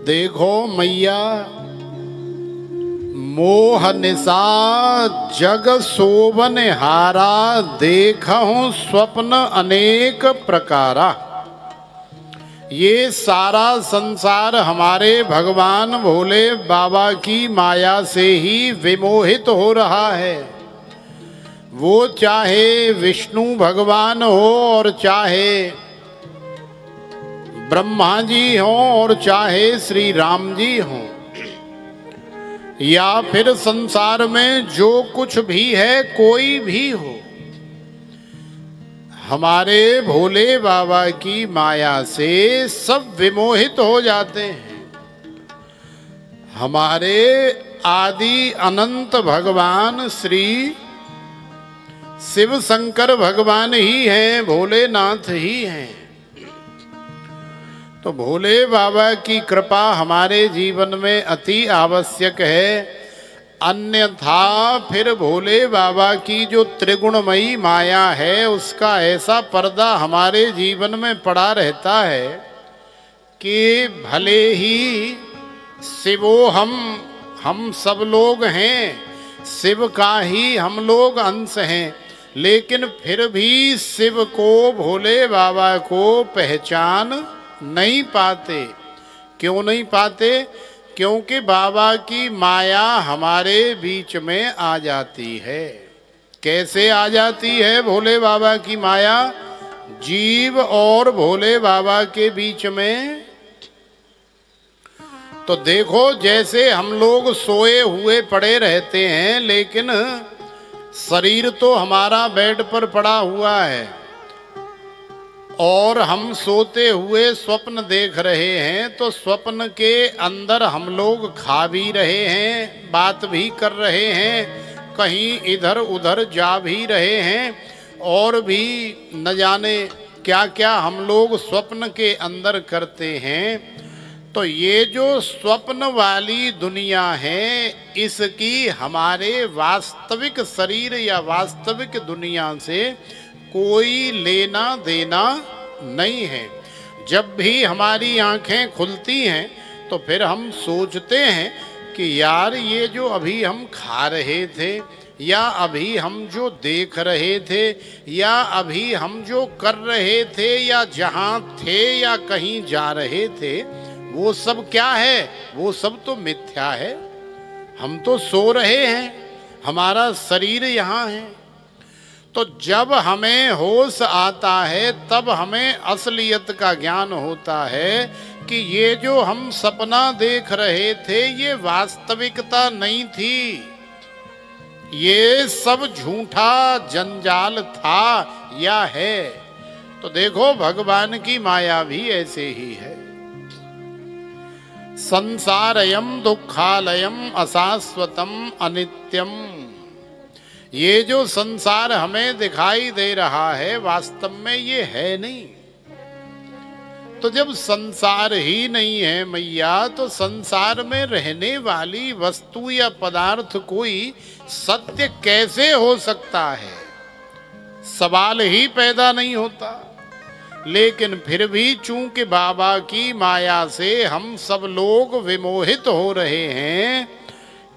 देखो मैया मोह निशा जग शोभन हारा, देखहूं स्वप्न अनेक प्रकारा। ये सारा संसार हमारे भगवान भोले बाबा की माया से ही विमोहित हो रहा है। वो चाहे विष्णु भगवान हो और चाहे ब्रह्मा जी हो और चाहे श्री राम जी हो, या फिर संसार में जो कुछ भी है कोई भी हो, हमारे भोले बाबा की माया से सब विमोहित हो जाते हैं। हमारे आदि अनंत भगवान श्री शिव शंकर भगवान ही हैं, भोलेनाथ ही हैं। तो भोले बाबा की कृपा हमारे जीवन में अति आवश्यक है, अन्यथा फिर भोले बाबा की जो त्रिगुणमयी माया है उसका ऐसा पर्दा हमारे जीवन में पड़ा रहता है कि भले ही शिवो हम सब लोग हैं, शिव का ही हम लोग अंश हैं, लेकिन फिर भी शिव को भोले बाबा को पहचान नहीं पाते। क्यों नहीं पाते? क्योंकि बाबा की माया हमारे बीच में आ जाती है। कैसे आ जाती है भोले बाबा की माया? जीव और भोले बाबा के बीच में। तो देखो, जैसे हम लोग सोए हुए पड़े रहते हैं, लेकिन शरीर तो हमारा बेड पर पड़ा हुआ है और हम सोते हुए स्वप्न देख रहे हैं, तो स्वप्न के अंदर हम लोग खा भी रहे हैं, बात भी कर रहे हैं, कहीं इधर उधर जा भी रहे हैं, और भी न जाने क्या क्या हम लोग स्वप्न के अंदर करते हैं। तो ये जो स्वप्न वाली दुनिया है, इसकी हमारे वास्तविक शरीर या वास्तविक दुनिया से कोई लेना देना नहीं है। जब भी हमारी आंखें खुलती हैं तो फिर हम सोचते हैं कि यार ये जो अभी हम खा रहे थे, या अभी हम जो देख रहे थे, या अभी हम जो कर रहे थे, या जहाँ थे या कहीं जा रहे थे, वो सब क्या है? वो सब तो मिथ्या है। हम तो सो रहे हैं, हमारा शरीर यहाँ है। तो जब हमें होश आता है तब हमें असलियत का ज्ञान होता है कि ये जो हम सपना देख रहे थे ये वास्तविकता नहीं थी, ये सब झूठा जंजाल था या है। तो देखो, भगवान की माया भी ऐसे ही है। संसारयम दुखालयम अशाश्वतम अनित्यम। ये जो संसार हमें दिखाई दे रहा है वास्तव में ये है नहीं। तो जब संसार ही नहीं है मैया, तो संसार में रहने वाली वस्तु या पदार्थ कोई सत्य कैसे हो सकता है? सवाल ही पैदा नहीं होता। लेकिन फिर भी चूंकि बाबा की माया से हम सब लोग विमोहित हो रहे हैं,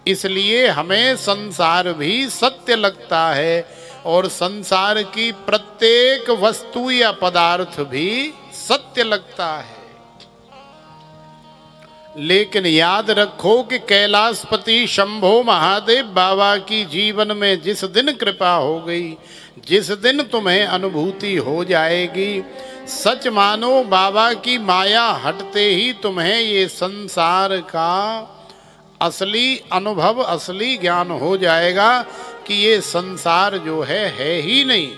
इसलिए हमें संसार भी सत्य लगता है और संसार की प्रत्येक वस्तु या पदार्थ भी सत्य लगता है। लेकिन याद रखो कि कैलाशपति शंभो महादेव बाबा की जीवन में जिस दिन कृपा हो गई, जिस दिन तुम्हें अनुभूति हो जाएगी, सच मानो बाबा की माया हटते ही तुम्हें ये संसार का असली अनुभव, असली ज्ञान हो जाएगा कि ये संसार जो है ही नहीं।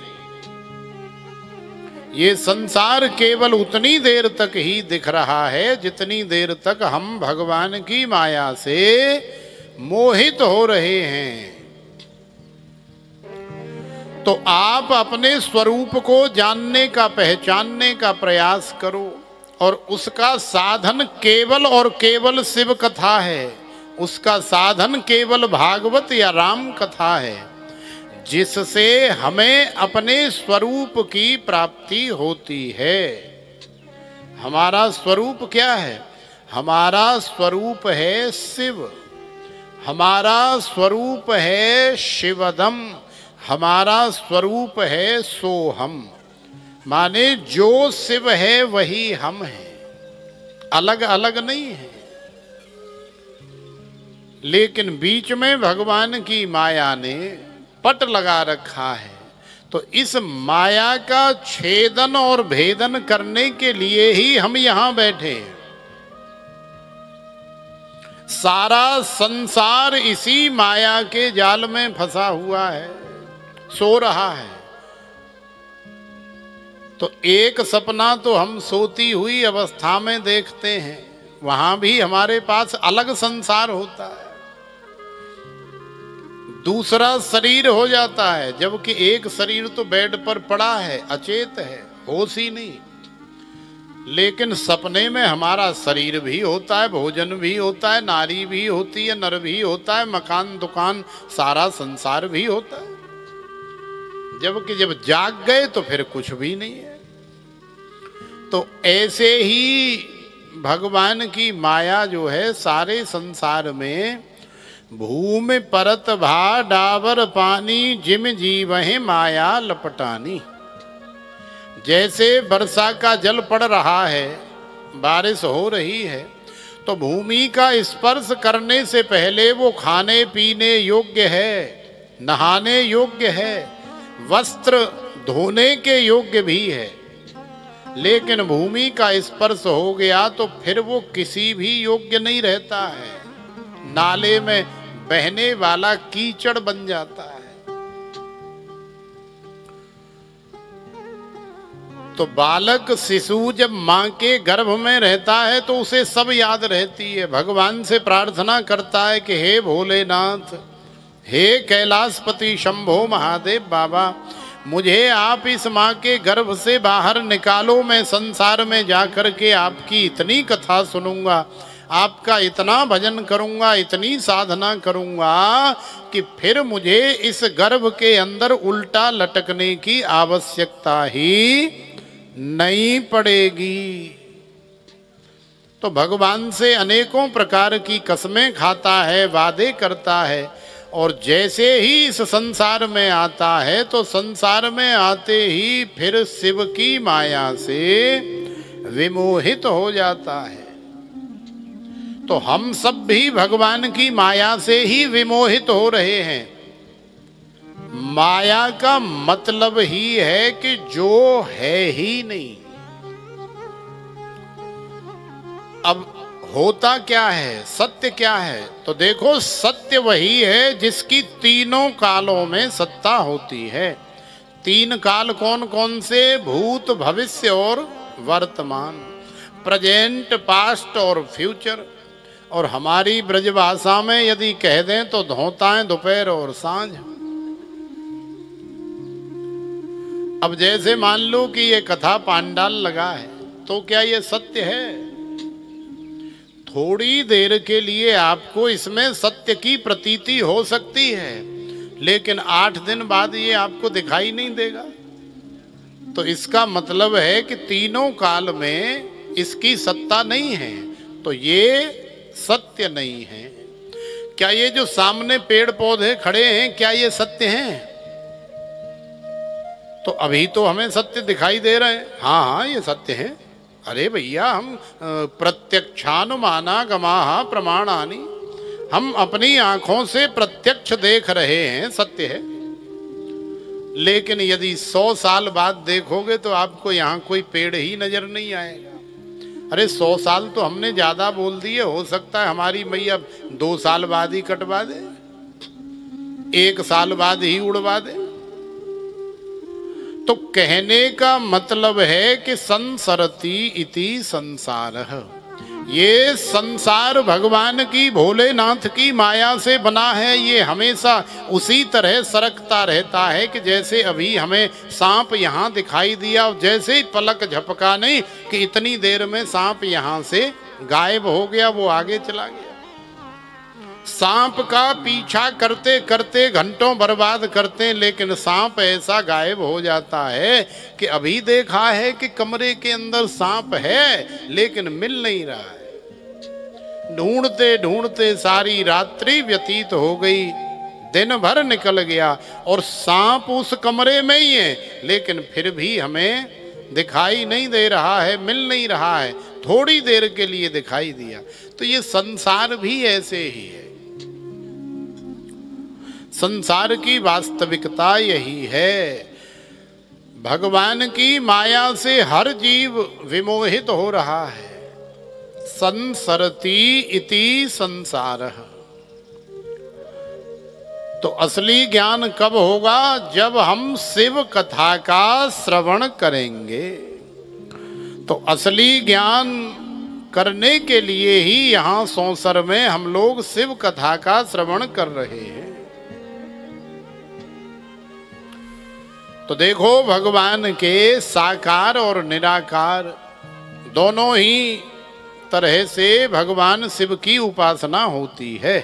ये संसार केवल उतनी देर तक ही दिख रहा है जितनी देर तक हम भगवान की माया से मोहित हो रहे हैं। तो आप अपने स्वरूप को जानने का, पहचानने का प्रयास करो, और उसका साधन केवल और केवल शिव कथा है। उसका साधन केवल भागवत या राम कथा है, जिससे हमें अपने स्वरूप की प्राप्ति होती है। हमारा स्वरूप क्या है? हमारा स्वरूप है शिव, हमारा स्वरूप है शिवदम, हमारा स्वरूप है सोहम। माने जो शिव है वही हम हैं, अलग अलग नहीं है। लेकिन बीच में भगवान की माया ने पट लगा रखा है, तो इस माया का छेदन और भेदन करने के लिए ही हम यहां बैठे हैं। सारा संसार इसी माया के जाल में फंसा हुआ है, सो रहा है। तो एक सपना तो हम सोती हुई अवस्था में देखते हैं, वहां भी हमारे पास अलग संसार होता है, दूसरा शरीर हो जाता है, जबकि एक शरीर तो बेड पर पड़ा है, अचेत है, होश ही नहीं। लेकिन सपने में हमारा शरीर भी होता है, भोजन भी होता है, नारी भी होती है, नर भी होता है, मकान दुकान सारा संसार भी होता है। जबकि जब जाग गए तो फिर कुछ भी नहीं है। तो ऐसे ही भगवान की माया जो है सारे संसार में भूमि परत भा डाबर पानी जिम जीवहि माया लपटानी। जैसे वर्षा का जल पड़ रहा है, बारिश हो रही है, तो भूमि का स्पर्श करने से पहले वो खाने पीने योग्य है, नहाने योग्य है, वस्त्र धोने के योग्य भी है। लेकिन भूमि का स्पर्श हो गया तो फिर वो किसी भी योग्य नहीं रहता है, नाले में बहने वाला कीचड़ बन जाता है। तो बालक शिशु जब मां के गर्भ में रहता है तो उसे सब याद रहती है, भगवान से प्रार्थना करता है कि हे भोलेनाथ, हे कैलाशपति शंभो महादेव बाबा, मुझे आप इस माँ के गर्भ से बाहर निकालो, मैं संसार में जाकर के आपकी इतनी कथा सुनूंगा, आपका इतना भजन करूंगा, इतनी साधना करूंगा कि फिर मुझे इस गर्भ के अंदर उल्टा लटकने की आवश्यकता ही नहीं पड़ेगी। तो भगवान से अनेकों प्रकार की कसमें खाता है, वादे करता है, और जैसे ही इस संसार में आता है तो संसार में आते ही फिर शिव की माया से विमोहित हो जाता है। तो हम सब भी भगवान की माया से ही विमोहित हो रहे हैं। माया का मतलब ही है कि जो है ही नहीं। अब होता क्या है, सत्य क्या है? तो देखो, सत्य वही है जिसकी तीनों कालों में सत्ता होती है। तीन काल कौन कौन से? भूत, भविष्य और वर्तमान, प्रेजेंट, पास्ट और फ्यूचर। और हमारी ब्रजभाषा में यदि कह दें तो धोताएं दोपहर और सांझ। अब जैसे मान लो कि ये कथा पांडाल लगा है, तो क्या ये सत्य है? थोड़ी देर के लिए आपको इसमें सत्य की प्रतीति हो सकती है, लेकिन 8 दिन बाद ये आपको दिखाई नहीं देगा। तो इसका मतलब है कि तीनों काल में इसकी सत्ता नहीं है, तो ये सत्य नहीं है। क्या ये जो सामने पेड़ पौधे खड़े हैं, क्या ये सत्य हैं? तो अभी तो हमें सत्य दिखाई दे रहे हैं। हाँ हाँ, ये सत्य है। अरे भैया, हम प्रत्यक्षानुमाना गमाहा प्रमाणानि, हम अपनी आंखों से प्रत्यक्ष देख रहे हैं, सत्य है। लेकिन यदि 100 साल बाद देखोगे तो आपको यहाँ कोई पेड़ ही नजर नहीं आएगा। अरे 100 साल तो हमने ज्यादा बोल दिए, हो सकता है हमारी मैया 2 साल बाद ही कटवा दे, 1 साल बाद ही उड़वा दे। तो कहने का मतलब है कि संसरति इति संसारः, ये संसार भगवान की, भोलेनाथ की माया से बना है। ये हमेशा उसी तरह सरकता रहता है कि जैसे अभी हमें सांप यहाँ दिखाई दिया, और जैसे ही पलक झपका नहीं कि इतनी देर में सांप यहाँ से गायब हो गया, वो आगे चला गया। सांप का पीछा करते करते घंटों बर्बाद करते हैं, लेकिन सांप ऐसा गायब हो जाता है कि अभी देखा है कि कमरे के अंदर सांप है लेकिन मिल नहीं रहा है। ढूंढते ढूंढते सारी रात्रि व्यतीत हो गई, दिन भर निकल गया और सांप उस कमरे में ही है, लेकिन फिर भी हमें दिखाई नहीं दे रहा है, मिल नहीं रहा है, थोड़ी देर के लिए दिखाई दिया। तो ये संसार भी ऐसे ही है। संसार की वास्तविकता यही है। भगवान की माया से हर जीव विमोहित हो रहा है। संसरति इति संसारः। तो असली ज्ञान कब होगा? जब हम शिव कथा का श्रवण करेंगे। तो असली ज्ञान करने के लिए ही यहाँ सौंसर में हम लोग शिव कथा का श्रवण कर रहे हैं। तो देखो, भगवान के साकार और निराकार दोनों ही तरह से भगवान शिव की उपासना होती है।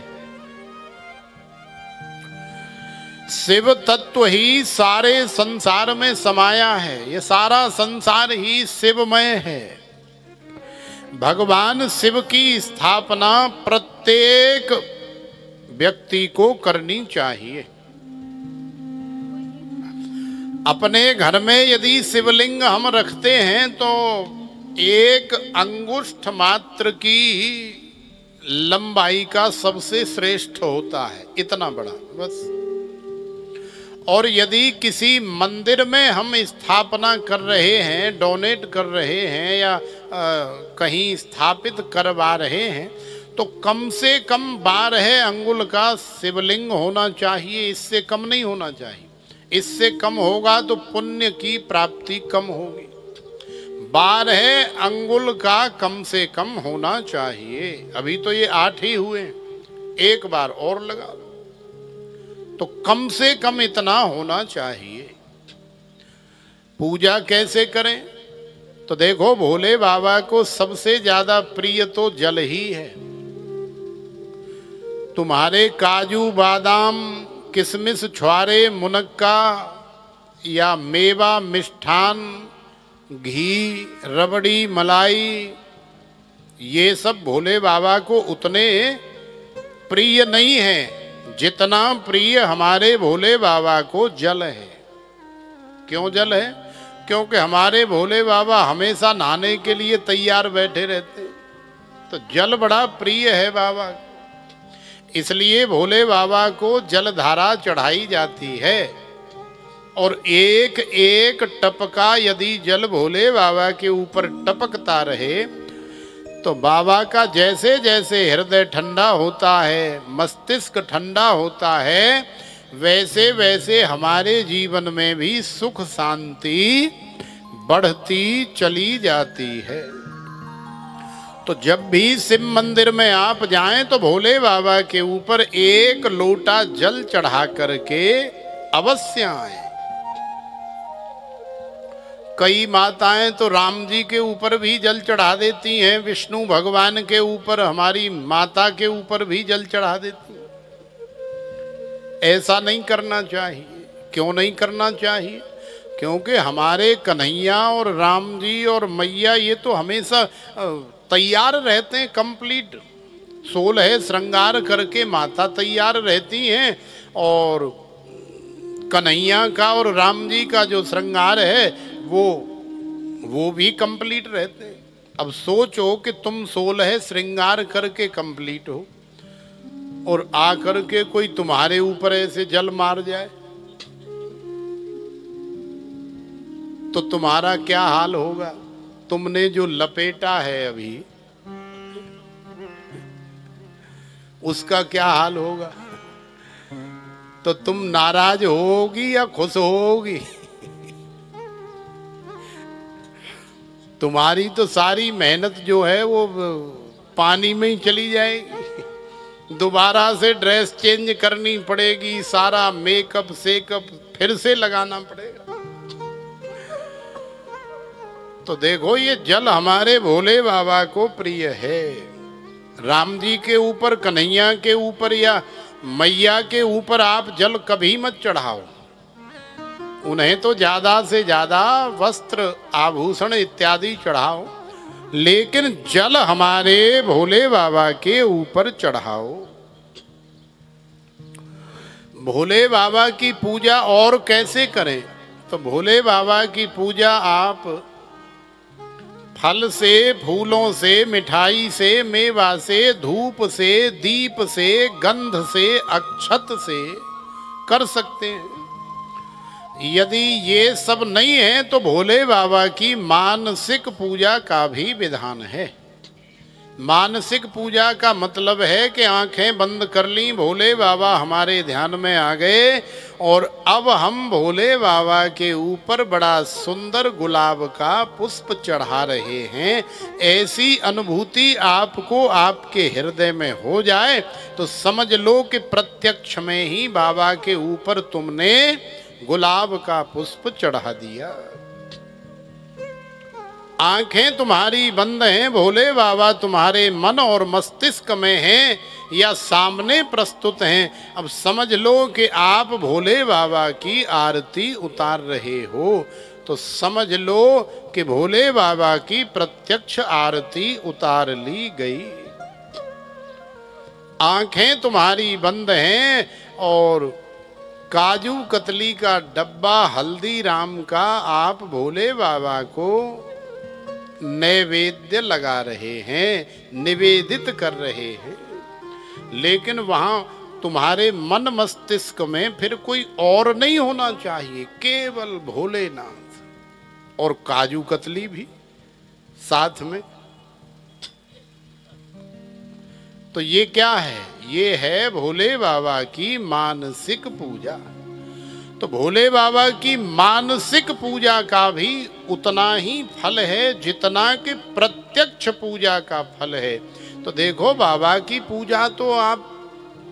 शिव तत्व ही सारे संसार में समाया है। ये सारा संसार ही शिवमय है। भगवान शिव की स्थापना प्रत्येक व्यक्ति को करनी चाहिए। अपने घर में यदि शिवलिंग हम रखते हैं तो एक अंगुष्ठ मात्र की लंबाई का सबसे श्रेष्ठ होता है, इतना बड़ा बस। और यदि किसी मंदिर में हम स्थापना कर रहे हैं, डोनेट कर रहे हैं या कहीं स्थापित करवा रहे हैं, तो कम से कम 12 अंगुल का शिवलिंग होना चाहिए, इससे कम नहीं होना चाहिए। इससे कम होगा तो पुण्य की प्राप्ति कम होगी। 12 अंगुल का कम से कम होना चाहिए। अभी तो ये 8 ही हुए, एक बार और लगा लो, तो कम से कम इतना होना चाहिए। पूजा कैसे करें? तो देखो, भोले बाबा को सबसे ज्यादा प्रिय तो जल ही है। तुम्हारे काजू बादाम किशमिश छुआरे मुनक्का या मेवा मिष्ठान घी रबड़ी मलाई, ये सब भोले बाबा को उतने प्रिय नहीं है जितना प्रिय हमारे भोले बाबा को जल है। क्यों जल है? क्योंकि हमारे भोले बाबा हमेशा नहाने के लिए तैयार बैठे रहते, तो जल बड़ा प्रिय है बाबा। इसलिए भोले बाबा को जलधारा चढ़ाई जाती है। और एक एक टपका यदि जल भोले बाबा के ऊपर टपकता रहे तो बाबा का जैसे जैसे हृदय ठंडा होता है, मस्तिष्क ठंडा होता है, वैसे वैसे हमारे जीवन में भी सुख शांति बढ़ती चली जाती है। तो जब भी शिव मंदिर में आप जाएं तो भोले बाबा के ऊपर एक लोटा जल चढ़ा करके अवश्य आए। कई माताएं तो राम जी के ऊपर भी जल चढ़ा देती हैं, विष्णु भगवान के ऊपर, हमारी माता के ऊपर भी जल चढ़ा देती हैं। ऐसा नहीं करना चाहिए। क्यों नहीं करना चाहिए? क्योंकि हमारे कन्हैया और राम जी और मैया ये तो हमेशा तैयार रहते हैं, कंप्लीट 16 श्रृंगार करके माता तैयार रहती हैं, और कन्हैया का और राम जी का जो श्रृंगार है वो भी कंप्लीट रहते हैं। अब सोचो कि तुम 16 श्रृंगार करके कंप्लीट हो और आकर के कोई तुम्हारे ऊपर ऐसे जल मार जाए तो तुम्हारा क्या हाल होगा? तुमने जो लपेटा है अभी, उसका क्या हाल होगा? तो तुम नाराज होगी या खुश होगी? तुम्हारी तो सारी मेहनत जो है वो पानी में ही चली जाएगी। दोबारा से ड्रेस चेंज करनी पड़ेगी, सारा मेकअप सेकअप फिर से लगाना पड़ेगा। तो देखो, ये जल हमारे भोले बाबा को प्रिय है। राम जी के ऊपर, कन्हैया के ऊपर या मैया के ऊपर आप जल कभी मत चढ़ाओ। उन्हें तो ज्यादा से ज्यादा वस्त्र आभूषण इत्यादि चढ़ाओ, लेकिन जल हमारे भोले बाबा के ऊपर चढ़ाओ। भोले बाबा की पूजा और कैसे करें? तो भोले बाबा की पूजा आप फल से, फूलों से, मिठाई से, मेवा से, धूप से, दीप से, गंध से, अक्षत से कर सकते हैं। यदि ये सब नहीं है तो भोले बाबा की मानसिक पूजा का भी विधान है। मानसिक पूजा का मतलब है कि आंखें बंद कर ली, भोले बाबा हमारे ध्यान में आ गए और अब हम भोले बाबा के ऊपर बड़ा सुंदर गुलाब का पुष्प चढ़ा रहे हैं। ऐसी अनुभूति आपको आपके हृदय में हो जाए तो समझ लो कि प्रत्यक्ष में ही बाबा के ऊपर तुमने गुलाब का पुष्प चढ़ा दिया। आंखें तुम्हारी बंद हैं, भोले बाबा तुम्हारे मन और मस्तिष्क में हैं या सामने प्रस्तुत हैं। अब समझ लो कि आप भोले बाबा की आरती उतार रहे हो, तो समझ लो कि भोले बाबा की प्रत्यक्ष आरती उतार ली गई। आंखें तुम्हारी बंद हैं और काजू कतली का डब्बा हल्दीराम का आप भोले बाबा को नैवेद्य लगा रहे हैं, निवेदित कर रहे हैं। लेकिन वहां तुम्हारे मन मस्तिष्क में फिर कोई और नहीं होना चाहिए, केवल भोलेनाथ और काजू कतली भी साथ में। तो ये क्या है? ये है भोले बाबा की मानसिक पूजा। तो भोले बाबा की मानसिक पूजा का भी उतना ही फल है जितना कि प्रत्यक्ष पूजा का फल है। तो देखो, बाबा की पूजा तो आप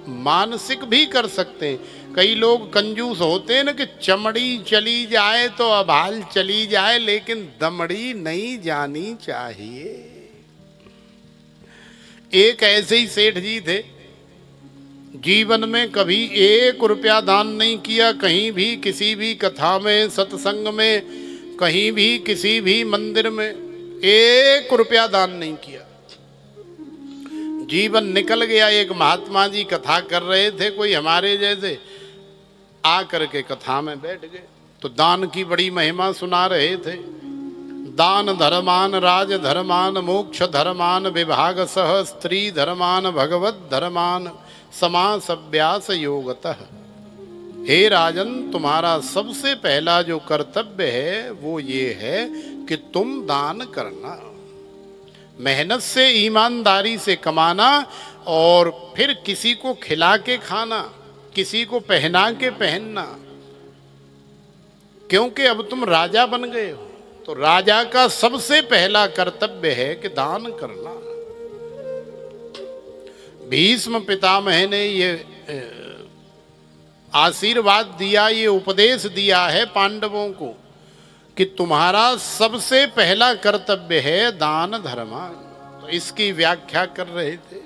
मानसिक भी कर सकते हैं। कई लोग कंजूस होते हैं ना कि चमड़ी चली जाए तो अभाल चली जाए, लेकिन दमड़ी नहीं जानी चाहिए। एक ऐसे ही सेठ जी थे, जीवन में कभी 1 रुपया दान नहीं किया, कहीं भी किसी भी कथा में, सत्संग में, कहीं भी किसी भी मंदिर में 1 रुपया दान नहीं किया। जीवन निकल गया। एक महात्मा जी कथा कर रहे थे, कोई हमारे जैसे आ करके कथा में बैठ गए, तो दान की बड़ी महिमा सुना रहे थे। दान धर्मान राज धर्मान मोक्ष धर्मान विभाग सह स्त्री धर्मान भगवत धर्मान समासभ्यास योगतः। हे राजन, तुम्हारा सबसे पहला जो कर्तव्य है वो ये है कि तुम दान करना, मेहनत से, ईमानदारी से कमाना और फिर किसी को खिला के खाना, किसी को पहना के पहनना। क्योंकि अब तुम राजा बन गए हो, तो राजा का सबसे पहला कर्तव्य है कि दान करना। भीष्म पितामह ने ये आशीर्वाद दिया, ये उपदेश दिया है पांडवों को कि तुम्हारा सबसे पहला कर्तव्य है दान धर्म। तो इसकी व्याख्या कर रहे थे।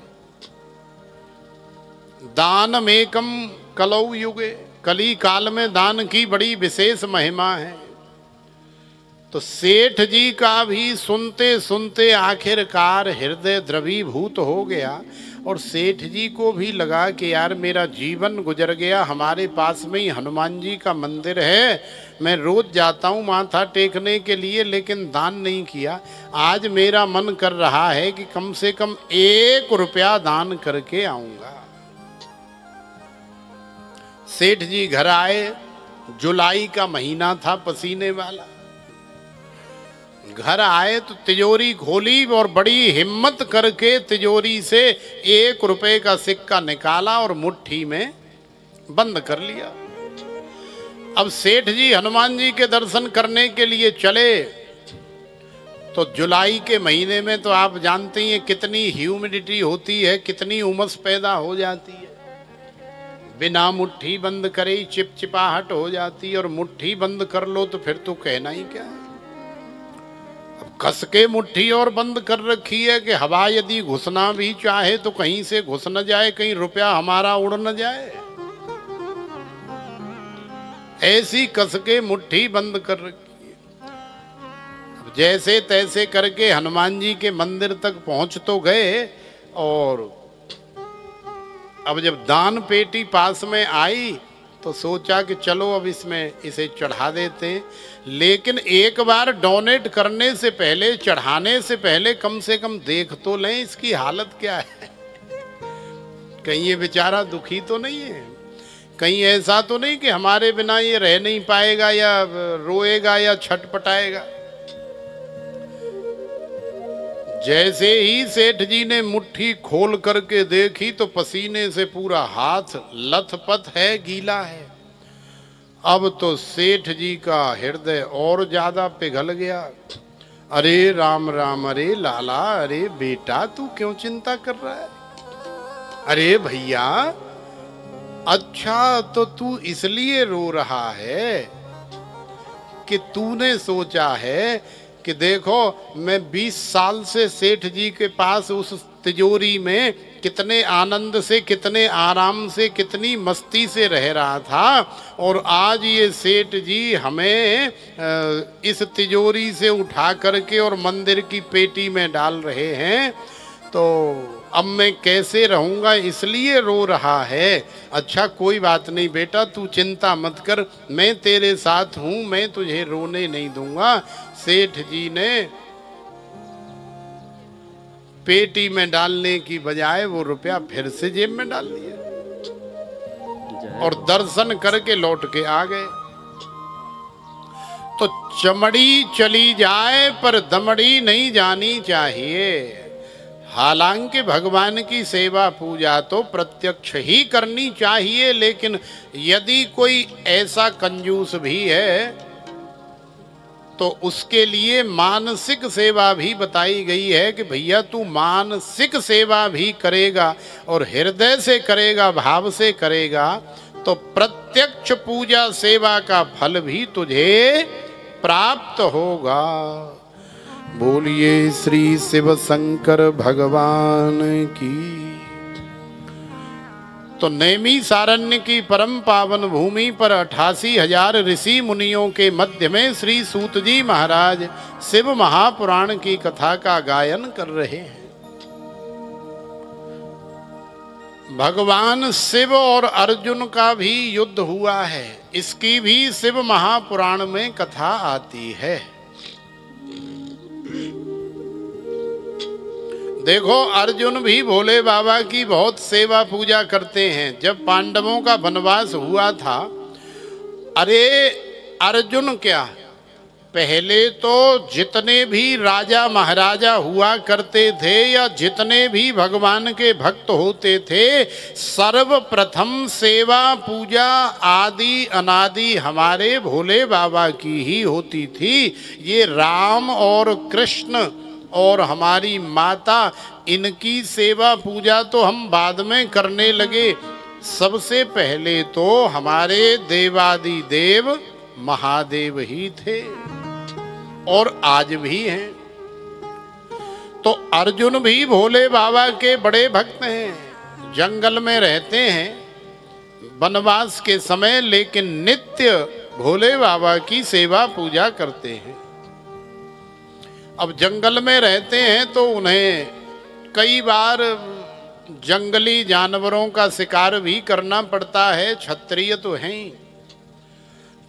दानमेकम कलौ युगे, कली काल में दान की बड़ी विशेष महिमा है। तो सेठ जी का भी सुनते सुनते आखिरकार हृदय द्रवीभूत हो गया और सेठ जी को भी लगा कि यार मेरा जीवन गुजर गया। हमारे पास में ही हनुमान जी का मंदिर है, मैं रोज जाता हूँ माथा टेकने के लिए, लेकिन दान नहीं किया। आज मेरा मन कर रहा है कि कम से कम 1 रुपया दान करके आऊंगा। सेठ जी घर आए, जुलाई का महीना था, पसीने वाला। घर आए तो तिजोरी खोली और बड़ी हिम्मत करके तिजोरी से 1 रुपए का सिक्का निकाला और मुट्ठी में बंद कर लिया। अब सेठ जी हनुमान जी के दर्शन करने के लिए चले, तो जुलाई के महीने में तो आप जानते हैं कितनी ह्यूमिडिटी होती है, कितनी उमस पैदा हो जाती है। बिना मुट्ठी बंद करे ही चिपचिपाहट हो जाती है, और मुट्ठी बंद कर लो तो फिर तो कहना ही क्या है। अब कस के मुट्ठी और बंद कर रखी है कि हवा यदि घुसना भी चाहे तो कहीं से घुस न जाए, कहीं रुपया हमारा उड़ न जाए। ऐसी कस के मुट्ठी बंद कर रखी है। अब जैसे तैसे करके हनुमान जी के मंदिर तक पहुंच तो गए, और अब जब दान पेटी पास में आई तो सोचा कि चलो अब इसे चढ़ा देते हैं। लेकिन एक बार डोनेट करने से पहले, चढ़ाने से पहले कम से कम देख तो लें इसकी हालत क्या है। कहीं ये बेचारा दुखी तो नहीं है, कहीं ऐसा तो नहीं कि हमारे बिना ये रह नहीं पाएगा या रोएगा या छटपटाएगा। जैसे ही सेठ जी ने मुट्ठी खोल करके देखी तो पसीने से पूरा हाथ लथपथ है, गीला है। अब तो सेठ जी का हृदय और ज्यादा पिघल गया। अरे राम राम, अरे लाला, अरे बेटा तू क्यों चिंता कर रहा है? अरे भैया, अच्छा तो तू इसलिए रो रहा है कि तूने सोचा है कि देखो मैं 20 साल से सेठ जी के पास उस तिजोरी में कितने आनंद से, कितने आराम से, कितनी मस्ती से रह रहा था, और आज ये सेठ जी हमें इस तिजोरी से उठा करके और मंदिर की पेटी में डाल रहे हैं, तो अब मैं कैसे रहूँगा, इसलिए रो रहा है। अच्छा कोई बात नहीं बेटा, तू चिंता मत कर, मैं तेरे साथ हूँ, मैं तुझे रोने नहीं दूंगा। सेठ जी ने पेटी में डालने की बजाय वो रुपया फिर से जेब में डाल लिया और दर्शन करके लौट के आ गए। तो चमड़ी चली जाए पर दमड़ी नहीं जानी चाहिए। हालांकि भगवान की सेवा पूजा तो प्रत्यक्ष ही करनी चाहिए, लेकिन यदि कोई ऐसा कंजूस भी है तो उसके लिए मानसिक सेवा भी बताई गई है कि भैया तू मानसिक सेवा भी करेगा और हृदय से करेगा, भाव से करेगा, तो प्रत्यक्ष पूजा सेवा का फल भी तुझे प्राप्त होगा। बोलिए श्री शिव शंकर भगवान की। तो नैमी सारण्य की परम पावन भूमि पर 88,000 ऋषि मुनियों के मध्य में श्री सूत जी महाराज शिव महापुराण की कथा का गायन कर रहे हैं। भगवान शिव और अर्जुन का भी युद्ध हुआ है, इसकी भी शिव महापुराण में कथा आती है। देखो अर्जुन भी भोले बाबा की बहुत सेवा पूजा करते हैं। जब पांडवों का वनवास हुआ था, अरे अर्जुन क्या, पहले तो जितने भी राजा महाराजा हुआ करते थे या जितने भी भगवान के भक्त होते थे, सर्वप्रथम सेवा पूजा आदि अनादि हमारे भोले बाबा की ही होती थी। ये राम और कृष्ण और हमारी माता, इनकी सेवा पूजा तो हम बाद में करने लगे। सबसे पहले तो हमारे देवादि देव महादेव ही थे और आज भी हैं। तो अर्जुन भी भोले बाबा के बड़े भक्त हैं। जंगल में रहते हैं वनवास के समय, लेकिन नित्य भोले बाबा की सेवा पूजा करते हैं। अब जंगल में रहते हैं तो उन्हें कई बार जंगली जानवरों का शिकार भी करना पड़ता है, क्षत्रिय तो हैं ही।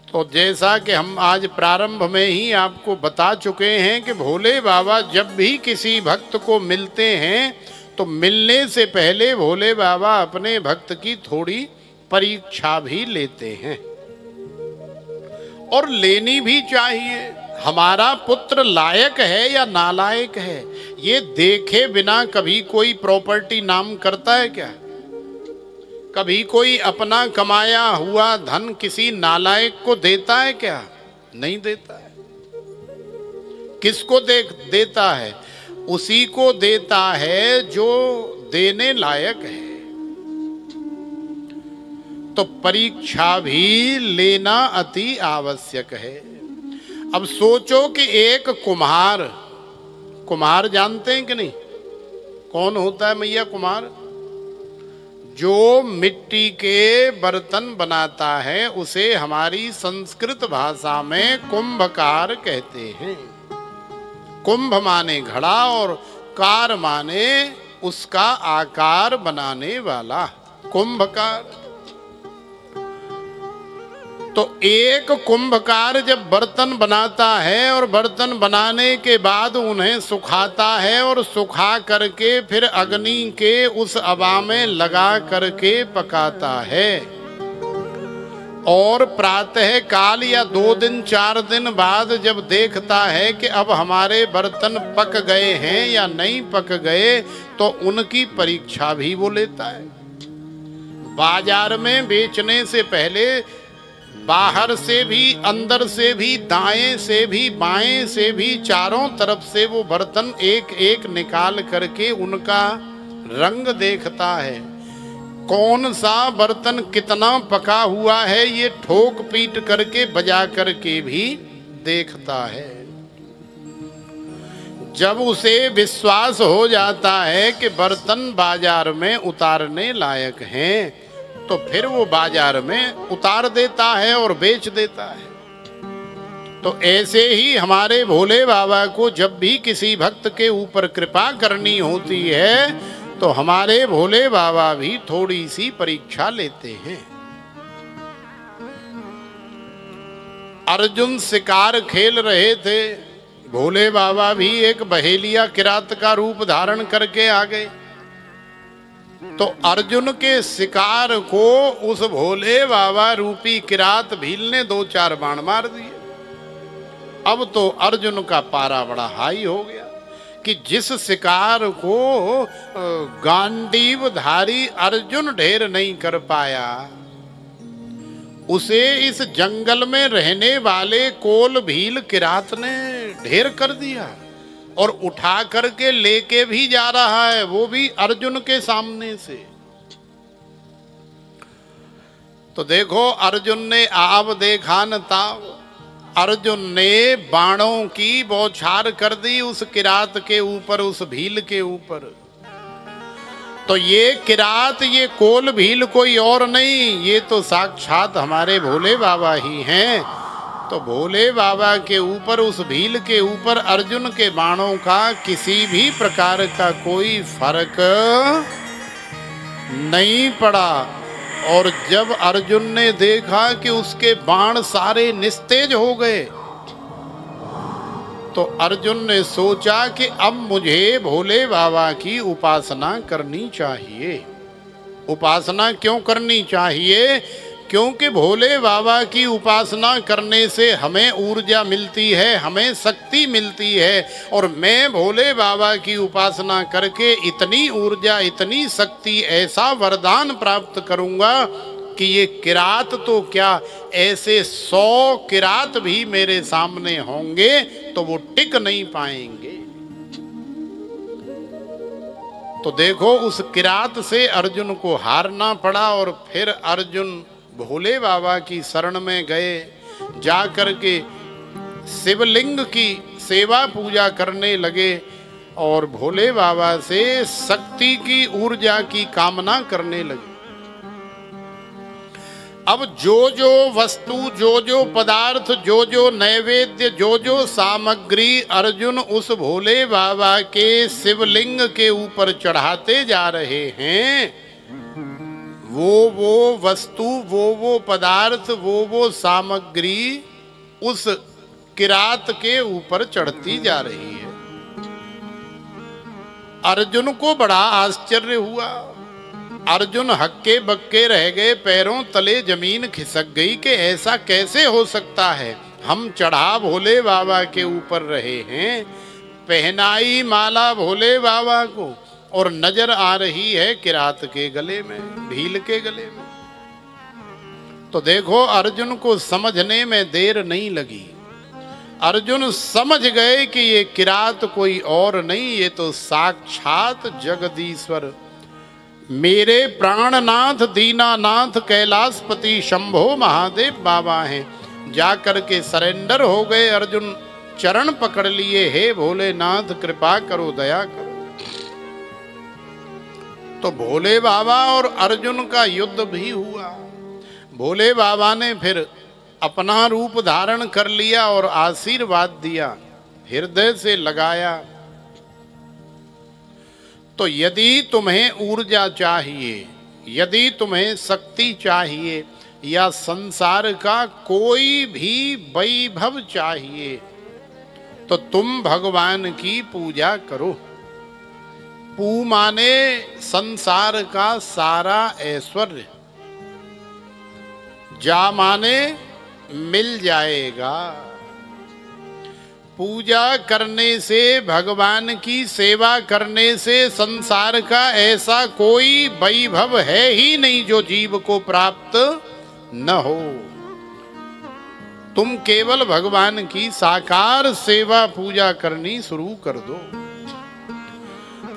तो जैसा कि हम आज प्रारंभ में ही आपको बता चुके हैं कि भोले बाबा जब भी किसी भक्त को मिलते हैं तो मिलने से पहले भोले बाबा अपने भक्त की थोड़ी परीक्षा भी लेते हैं, और लेनी भी चाहिए। हमारा पुत्र लायक है या नालायक है, ये देखे बिना कभी कोई प्रॉपर्टी नाम करता है क्या? कभी कोई अपना कमाया हुआ धन किसी नालायक को देता है क्या? नहीं देता है। किसको देता है? उसी को देता है जो देने लायक है। तो परीक्षा भी लेना अति आवश्यक है। अब सोचो कि एक कुम्हार जानते हैं कि नहीं? कौन होता है मैया कुम्हार? जो मिट्टी के बर्तन बनाता है उसे हमारी संस्कृत भाषा में कुंभकार कहते हैं। कुंभ माने घड़ा और कार माने उसका आकार बनाने वाला, कुंभकार। तो एक कुंभकार जब बर्तन बनाता है और बर्तन बनाने के बाद उन्हें सुखाता है और सुखा करके फिर अग्नि के उस हवा में लगा करके पकाता है, और प्रातः काल या 2 दिन 4 दिन बाद जब देखता है कि अब हमारे बर्तन पक गए हैं या नहीं पक गए, तो उनकी परीक्षा भी वो लेता है। बाजार में बेचने से पहले बाहर से भी, अंदर से भी, दाएं से भी, बाएं से भी, चारों तरफ से वो बर्तन एक एक निकाल करके उनका रंग देखता है। कौन सा बर्तन कितना पका हुआ है ये ठोक पीट करके बजा करके भी देखता है। जब उसे विश्वास हो जाता है कि बर्तन बाजार में उतारने लायक हैं, तो फिर वो बाजार में उतार देता है और बेच देता है। तो ऐसे ही हमारे भोले बाबा को जब भी किसी भक्त के ऊपर कृपा करनी होती है, तो हमारे भोले बाबा भी थोड़ी सी परीक्षा लेते हैं। अर्जुन शिकार खेल रहे थे, भोले बाबा भी एक बहेलिया किरात का रूप धारण करके आ गए। तो अर्जुन के शिकार को उस भोले बाबा रूपी किरात भील ने 2-4 बाण मार दिए। अब तो अर्जुन का पारा बड़ा हाई हो गया कि जिस शिकार को गांडीवधारी अर्जुन ढेर नहीं कर पाया, उसे इस जंगल में रहने वाले कोल भील किरात ने ढेर कर दिया और उठा करके लेके भी जा रहा है, वो भी अर्जुन के सामने से। तो देखो, अर्जुन ने आव देखा न ताव, अर्जुन ने बाणों की बौछार कर दी उस किरात के ऊपर, उस भील के ऊपर। तो ये किरात, ये कोल भील कोई और नहीं, ये तो साक्षात हमारे भोले बाबा ही हैं। तो भोले बाबा के ऊपर, उस भील के ऊपर अर्जुन के बाणों का किसी भी प्रकार का कोई फर्क नहीं पड़ा। और जब अर्जुन ने देखा कि उसके बाण सारे निस्तेज हो गए, तो अर्जुन ने सोचा कि अब मुझे भोले बाबा की उपासना करनी चाहिए। उपासना क्यों करनी चाहिए? क्योंकि भोले बाबा की उपासना करने से हमें ऊर्जा मिलती है, हमें शक्ति मिलती है, और मैं भोले बाबा की उपासना करके इतनी ऊर्जा, इतनी शक्ति, ऐसा वरदान प्राप्त करूंगा कि ये किरात तो क्या, ऐसे 100 किरात भी मेरे सामने होंगे तो वो टिक नहीं पाएंगे। तो देखो, उस किरात से अर्जुन को हारना पड़ा और फिर अर्जुन भोले बाबा की शरण में गए। जा करके शिवलिंग की सेवा पूजा करने लगे और भोले बाबा से शक्ति की, ऊर्जा की कामना करने लगे। अब जो जो वस्तु, जो जो पदार्थ, जो जो नैवेद्य, जो जो सामग्री अर्जुन उस भोले बाबा के शिवलिंग के ऊपर चढ़ाते जा रहे हैं, वो वस्तु, वो पदार्थ, वो सामग्री उस किरात के ऊपर चढ़ती जा रही है। अर्जुन को बड़ा आश्चर्य हुआ। अर्जुन हक्के बक्के रह गए, पैरों तले जमीन खिसक गई कि ऐसा कैसे हो सकता है। हम चढ़ा भोले बाबा के ऊपर रहे हैं, पहनाई माला भोले बाबा को, और नजर आ रही है किरात के गले में, भील के गले में। तो देखो, अर्जुन को समझने में देर नहीं लगी। अर्जुन समझ गए कि ये किरात कोई और नहीं, ये तो साक्षात जगदीश्वर, मेरे प्राणनाथ, दीनानाथ, कैलाशपति शंभो महादेव बाबा हैं। जाकर के सरेंडर हो गए अर्जुन, चरण पकड़ लिए, हे भोलेनाथ कृपा करो, दया करो। तो भोले बाबा और अर्जुन का युद्ध भी हुआ। भोले बाबा ने फिर अपना रूप धारण कर लिया और आशीर्वाद दिया, हृदय से लगाया। तो यदि तुम्हें ऊर्जा चाहिए, यदि तुम्हें शक्ति चाहिए, या संसार का कोई भी वैभव चाहिए, तो तुम भगवान की पूजा करो। पू माने संसार का सारा ऐश्वर्य, जा माने मिल जाएगा। पूजा करने से, भगवान की सेवा करने से संसार का ऐसा कोई वैभव है ही नहीं जो जीव को प्राप्त न हो। तुम केवल भगवान की साकार सेवा पूजा करनी शुरू कर दो।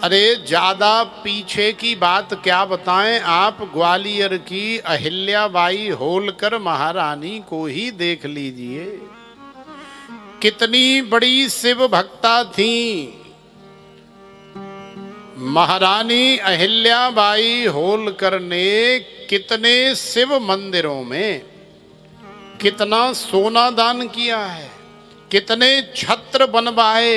अरे ज्यादा पीछे की बात क्या बताएं, आप ग्वालियर की अहिल्याबाई होलकर महारानी को ही देख लीजिए। कितनी बड़ी शिव भक्ता थी महारानी अहिल्याबाई होलकर ने। कितने शिव मंदिरों में कितना सोना दान किया है, कितने छत्र बनवाए,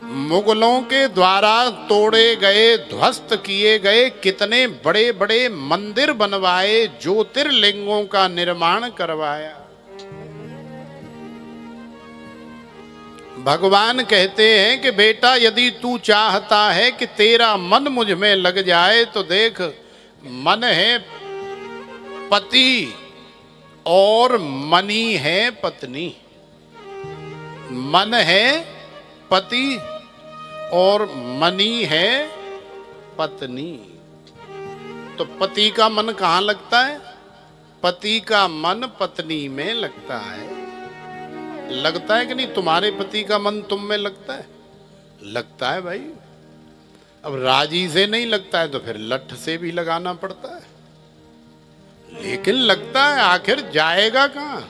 मुगलों के द्वारा तोड़े गए, ध्वस्त किए गए कितने बड़े बड़े मंदिर बनवाए, ज्योतिर्लिंगों का निर्माण करवाया। भगवान कहते हैं कि बेटा यदि तू चाहता है कि तेरा मन मुझ में लग जाए तो देख, मन है पति और मनी है पत्नी। मन है पति और मनी है पत्नी। तो पति का मन कहाँ लगता है? पति का मन पत्नी में लगता है। लगता है कि नहीं? तुम्हारे पति का मन तुम में लगता है? लगता है भाई। अब राजी से नहीं लगता है तो फिर लठ से भी लगाना पड़ता है, लेकिन लगता है। आखिर जाएगा कहाँ?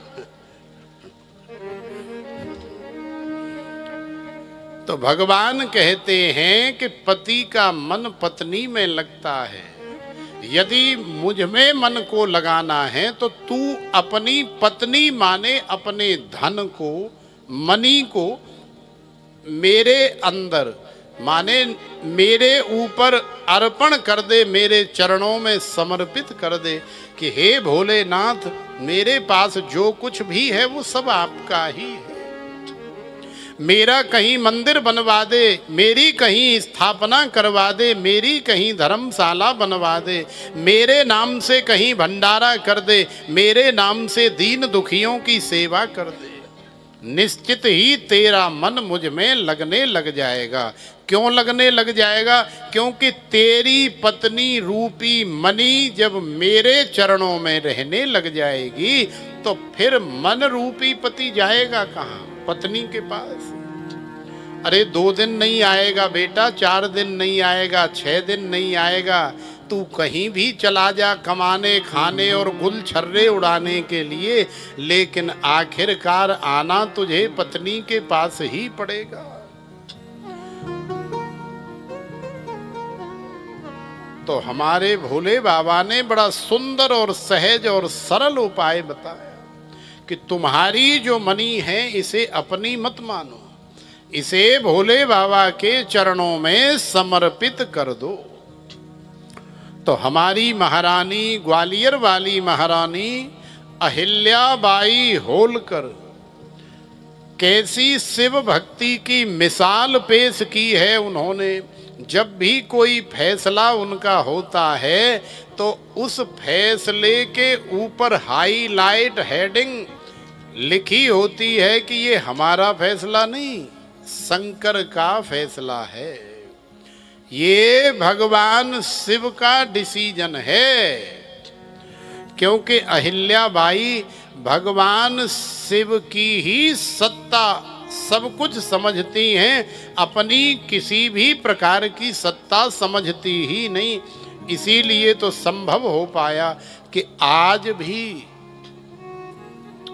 तो भगवान कहते हैं कि पति का मन पत्नी में लगता है। यदि मुझ में मन को लगाना है तो तू अपनी पत्नी माने अपने धन को, मनी को मेरे अंदर माने मेरे ऊपर अर्पण कर दे, मेरे चरणों में समर्पित कर दे कि हे भोलेनाथ, मेरे पास जो कुछ भी है वो सब आपका ही है। मेरा कहीं मंदिर बनवा दे, मेरी कहीं स्थापना करवा दे, मेरी कहीं धर्मशाला बनवा दे, मेरे नाम से कहीं भंडारा कर दे, मेरे नाम से दीन दुखियों की सेवा कर दे। निश्चित ही तेरा मन मुझ में लगने लग जाएगा। क्यों लगने लग जाएगा? क्योंकि तेरी पत्नी रूपी मणि जब मेरे चरणों में रहने लग जाएगी तो फिर मन रूपी पति जाएगा कहाँ? पत्नी के पास। अरे 2 दिन नहीं आएगा बेटा, 4 दिन नहीं आएगा, 6 दिन नहीं आएगा। तू कहीं भी चला जा कमाने खाने और गुल छर्रे उड़ाने के लिए, लेकिन आखिरकार आना तुझे पत्नी के पास ही पड़ेगा। तो हमारे भोले बाबा ने बड़ा सुंदर और सहज और सरल उपाय बताया कि तुम्हारी जो मनी है इसे अपनी मत मानो, इसे भोले बाबा के चरणों में समर्पित कर दो। तो हमारी महारानी, ग्वालियर वाली महारानी अहिल्याबाई होलकर कैसी शिव भक्ति की मिसाल पेश की है उन्होंने। जब भी कोई फैसला उनका होता है तो उस फैसले के ऊपर हाईलाइट हेडिंग लिखी होती है कि ये हमारा फैसला नहीं, शंकर का फैसला है, ये भगवान शिव का डिसीजन है। क्योंकि अहिल्याबाई भगवान शिव की ही सत्ता सब कुछ समझती हैं, अपनी किसी भी प्रकार की सत्ता समझती ही नहीं। इसीलिए तो संभव हो पाया कि आज भी,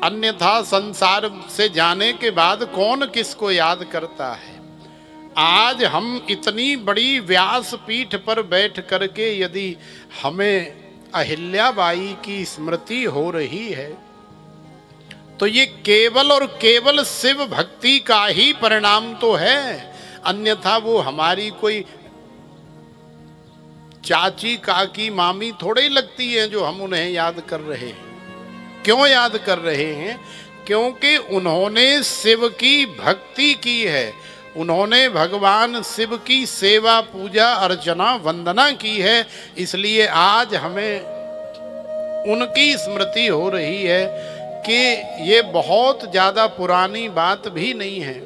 अन्यथा संसार से जाने के बाद कौन किसको याद करता है। आज हम इतनी बड़ी व्यासपीठ पर बैठ करके यदि हमें अहिल्याबाई की स्मृति हो रही है तो ये केवल और केवल शिव भक्ति का ही परिणाम तो है, अन्यथा वो हमारी कोई चाची काकी मामी थोड़े ही लगती है जो हम उन्हें याद कर रहे हैं। क्यों याद कर रहे हैं? क्योंकि उन्होंने शिव की भक्ति की है, उन्होंने भगवान शिव की सेवा पूजा अर्चना वंदना की है, इसलिए आज हमें उनकी स्मृति हो रही है कि ये बहुत ज्यादा पुरानी बात भी नहीं है।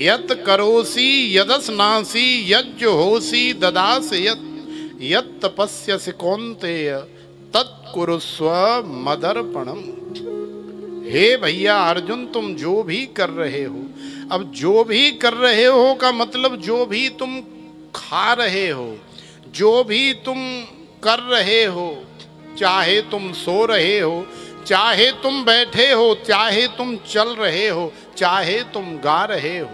यत करोसी यदस्नासी यज्ञ होसी ददास यत तपस्यसि कौन्तेय तत्कुरुस्व मदर्पणम। हे भैया अर्जुन, तुम जो भी कर रहे हो, अब जो भी कर रहे हो का मतलब जो भी तुम खा रहे हो, जो भी तुम कर रहे हो, चाहे तुम सो रहे हो, चाहे तुम बैठे हो, चाहे तुम चल रहे हो, चाहे तुम गा रहे हो,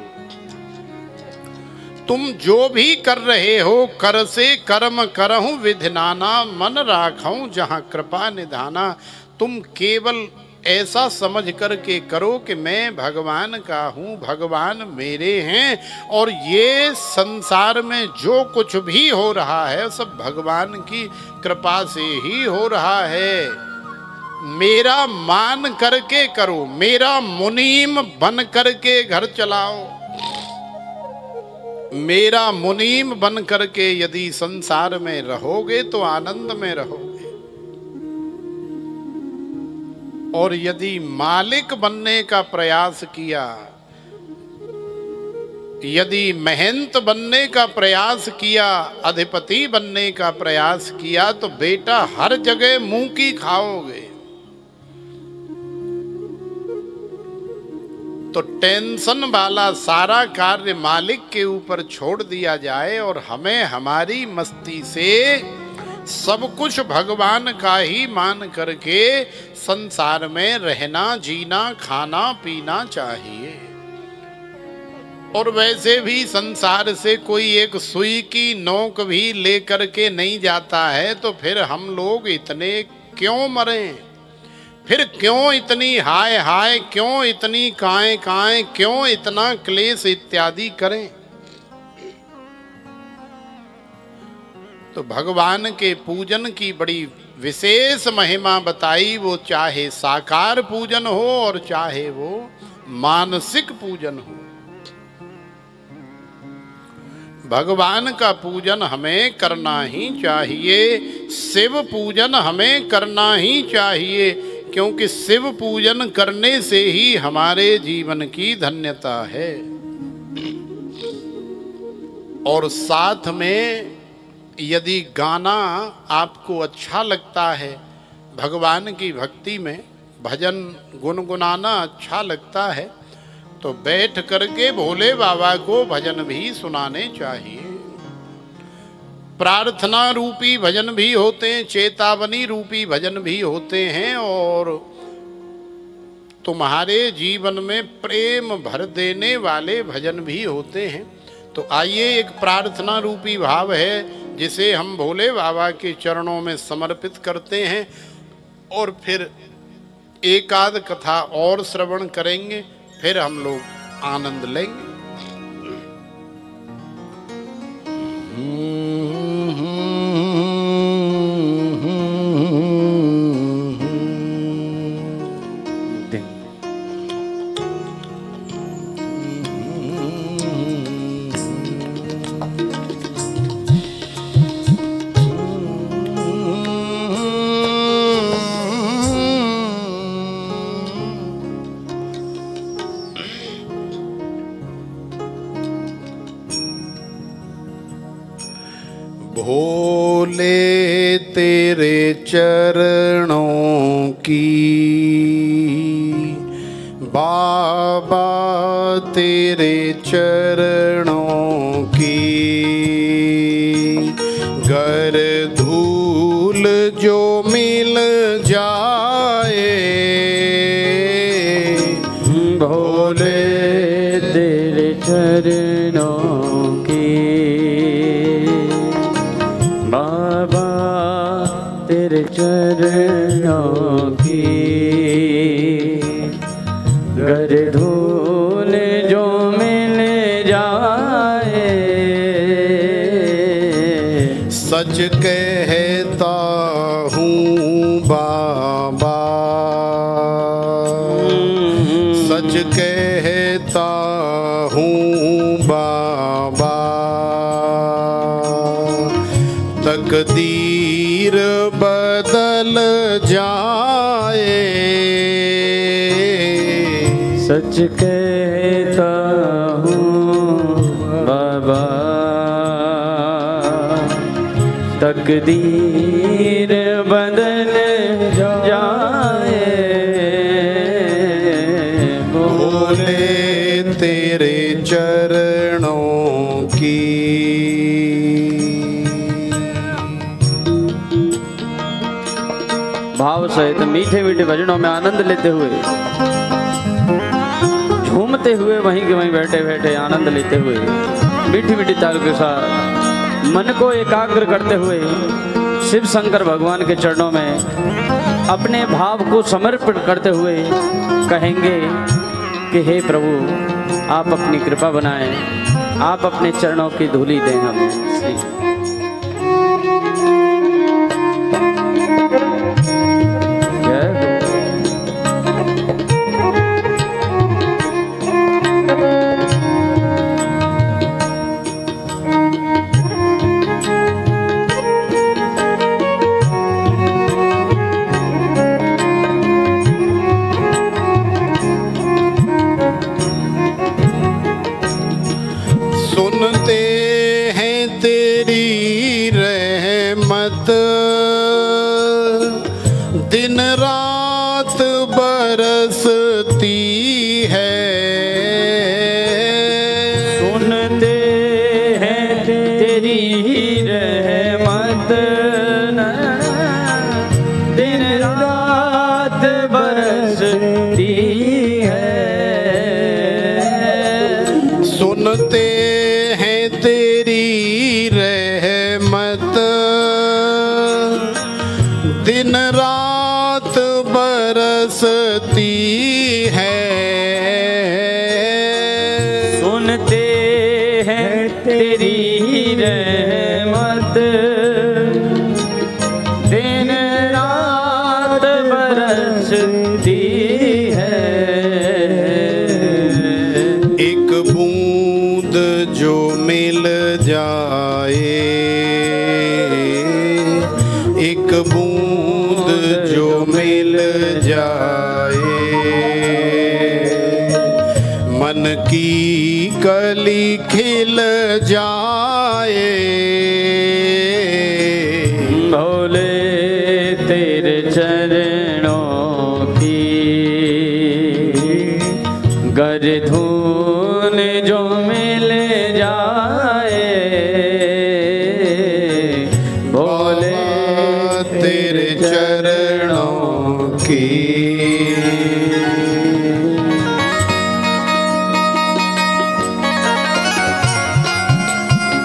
तुम जो भी कर रहे हो, कर से कर्म करहूं विधिनाना मन राखूं जहां कृपा निधाना। तुम केवल ऐसा समझ करके करो कि मैं भगवान का हूँ, भगवान मेरे हैं, और ये संसार में जो कुछ भी हो रहा है सब भगवान की कृपा से ही हो रहा है। मेरा मान करके करो, मेरा मुनीम बन करके घर चलाओ, मेरा मुनीम बन करके यदि संसार में रहोगे तो आनंद में रहोगे, और यदि मालिक बनने का प्रयास किया, यदि महंत बनने का प्रयास किया, अधिपति बनने का प्रयास किया, तो बेटा हर जगह मुंह की खाओगे। तो टेंशन वाला सारा कार्य मालिक के ऊपर छोड़ दिया जाए और हमें हमारी मस्ती से सब कुछ भगवान का ही मान करके संसार में रहना, जीना, खाना पीना चाहिए। और वैसे भी संसार से कोई एक सुई की नोक भी लेकर के नहीं जाता है, तो फिर हम लोग इतने क्यों मरें? फिर क्यों इतनी हाय हाय, क्यों इतनी काएं काएं, क्यों इतना क्लेश इत्यादि करें? तो भगवान के पूजन की बड़ी विशेष महिमा बताई, वो चाहे साकार पूजन हो और चाहे वो मानसिक पूजन हो। भगवान का पूजन हमें करना ही चाहिए, शिव पूजन हमें करना ही चाहिए, क्योंकि शिव पूजन करने से ही हमारे जीवन की धन्यता है। और साथ में यदि गाना आपको अच्छा लगता है, भगवान की भक्ति में भजन गुनगुनाना अच्छा लगता है, तो बैठ करके भोले बाबा को भजन भी सुनाने चाहिए। प्रार्थना रूपी भजन भी होते हैं, चेतावनी रूपी भजन भी होते हैं, और तुम्हारे जीवन में प्रेम भर देने वाले भजन भी होते हैं। तो आइए, एक प्रार्थना रूपी भाव है जिसे हम भोले बाबा के चरणों में समर्पित करते हैं, और फिर एक आध कथा और श्रवण करेंगे, फिर हम लोग आनंद लेंगे। भोले तेरे चरणों की, बाबा तेरे चरणों की, गर धूल जो मिल जाए, भोले तेरे चरणों की, बाबा तेरे चरणों की, सच कहता हूँ बाबा, सच कहता हूँ बाबा, तकदीर बदल जाए। सच कहता हूँ बाबा, तकदीर बदल जाए। भोले तेरे चरणों की, भाव सहित मीठे मीठे भजनों में आनंद लेते हुए, झूमते हुए वहीं के वहीं बैठे बैठे आनंद लेते हुए, मीठी मीठी ताल के साथ मन को एकाग्र करते हुए शिव शंकर भगवान के चरणों में अपने भाव को समर्पित करते हुए कहेंगे कि हे प्रभु, आप अपनी कृपा बनाएं, आप अपने चरणों की धूली दें हमें। सुनते हैं तेरी रहमत, दिन रात बरसती है। सुनते हैं तेरी रहमत, दिन रात बरसती है। सुनते तेरी रहमत, दिन रात बरसती है। सुनते हैं तेरी रहमत, दिन रात बरसती है। एक बूंद जो मिल जाए, एक बूंद जो मिल जाए, मन की कली खिल जाए। भोले तेरे चरणों की गर धूल जो मिल जाए। भोले तेरे चरणों की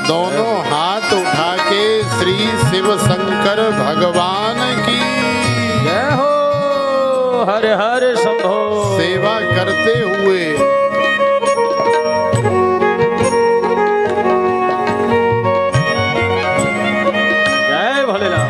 दोनों हाथ उठा के श्री शिव शंकर भगवान की जय हो। हर हर शंभो। सेवा करते हुए जय भोलेनाथ।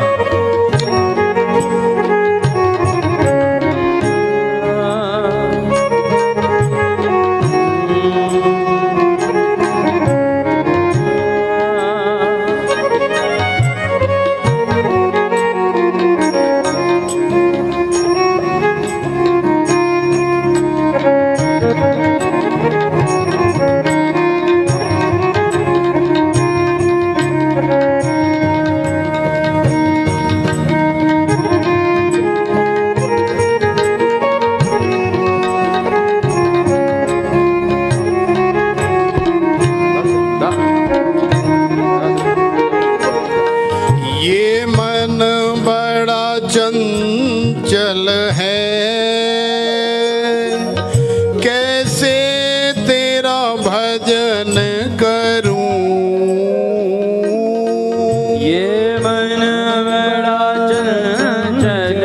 चंचल है, कैसे तेरा भजन करूं। ये मन बड़ा चंचल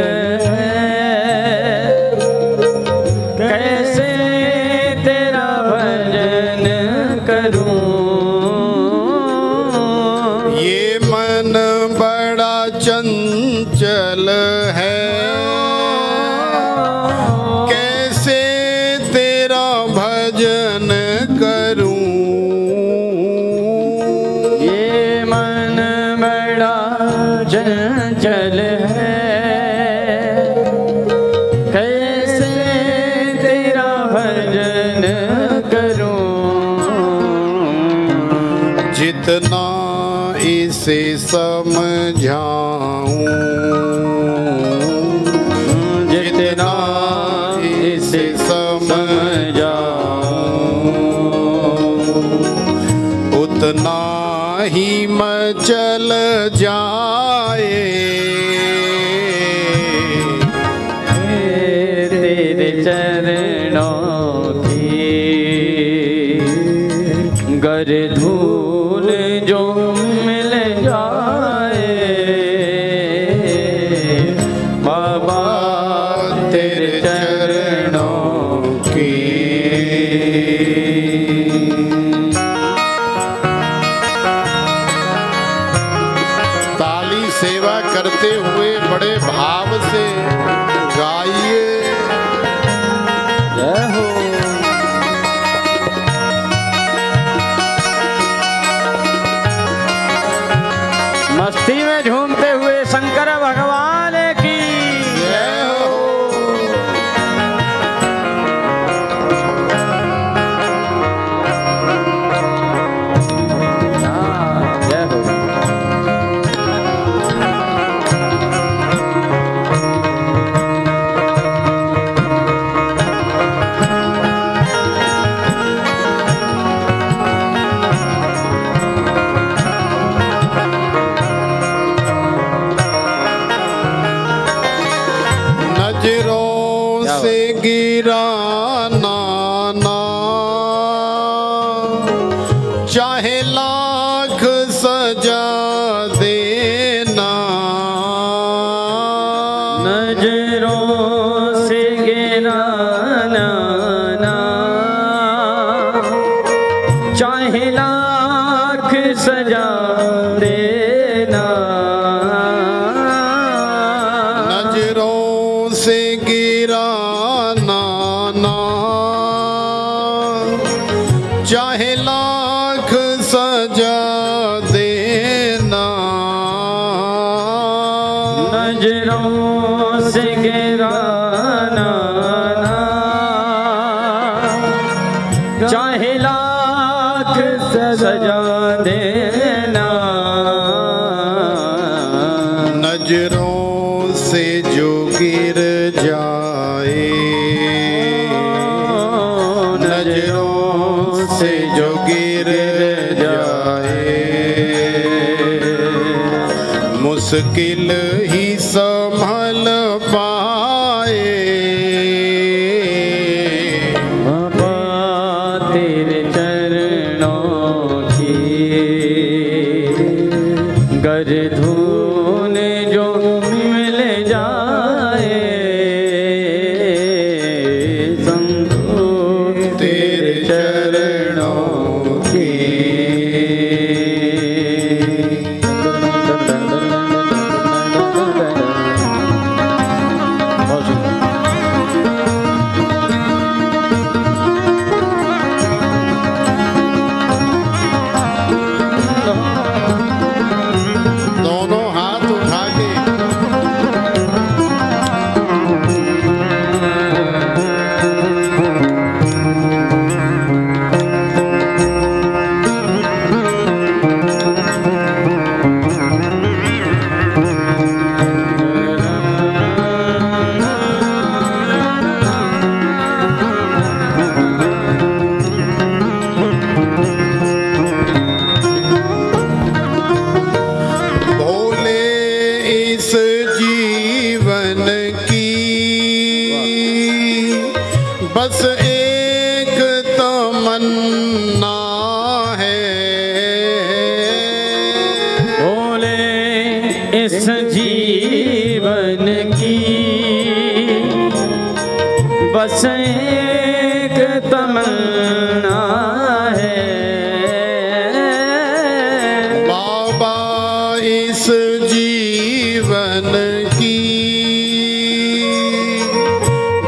है, कैसे तेरा भजन करूं। ये मन चंचल है, कैसे तेरा भजन करूं। ये मन बड़ा चंचल है, कैसे तेरा भजन करूं। जितना इसे समझाऊं, जितना इसे समझाऊं, उतना ही मचल जाए तेरे चरणों की गर धूल जो मिल जाए। बाबा तेरे चरणों की। ताली सेवा करते हुए बड़े भाव से गाइए। जय हो। मस्ती में झूमते हुए शंकर भगवान की जय हो। जय हो। नजरों से गिराना ना, चाहे लाख सजा देना। नजरों से गिराना ना, चाहे लाख सजा देना। नजरों से गिराना ना, चाहे लाख सजा देना। नजरों से गिराना ना, चाहे लाख सजा देना। नजरों से जो गिर जाए, नजरों से जो गिर जाए, मुश्किल ही संभल पाए। बाबा तेरे चरणों की गर धूल जो मिल जाए। संतो तेरे चरणों की। दोनों हाथ उठा के बस एक तमन्ना है, बोले इस जीवन की बस एक तमन्ना है। बाबा इस जीवन जीवन की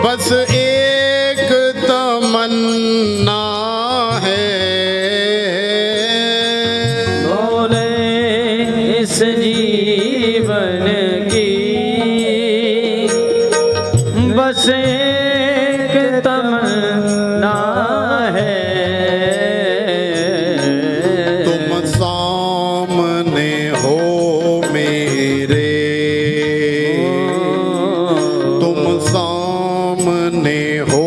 बस एक तमन्ना है। बोले इस जीवन की बस एक तमन्ना है। तुम सामने हो मेरे, तुम सामने हो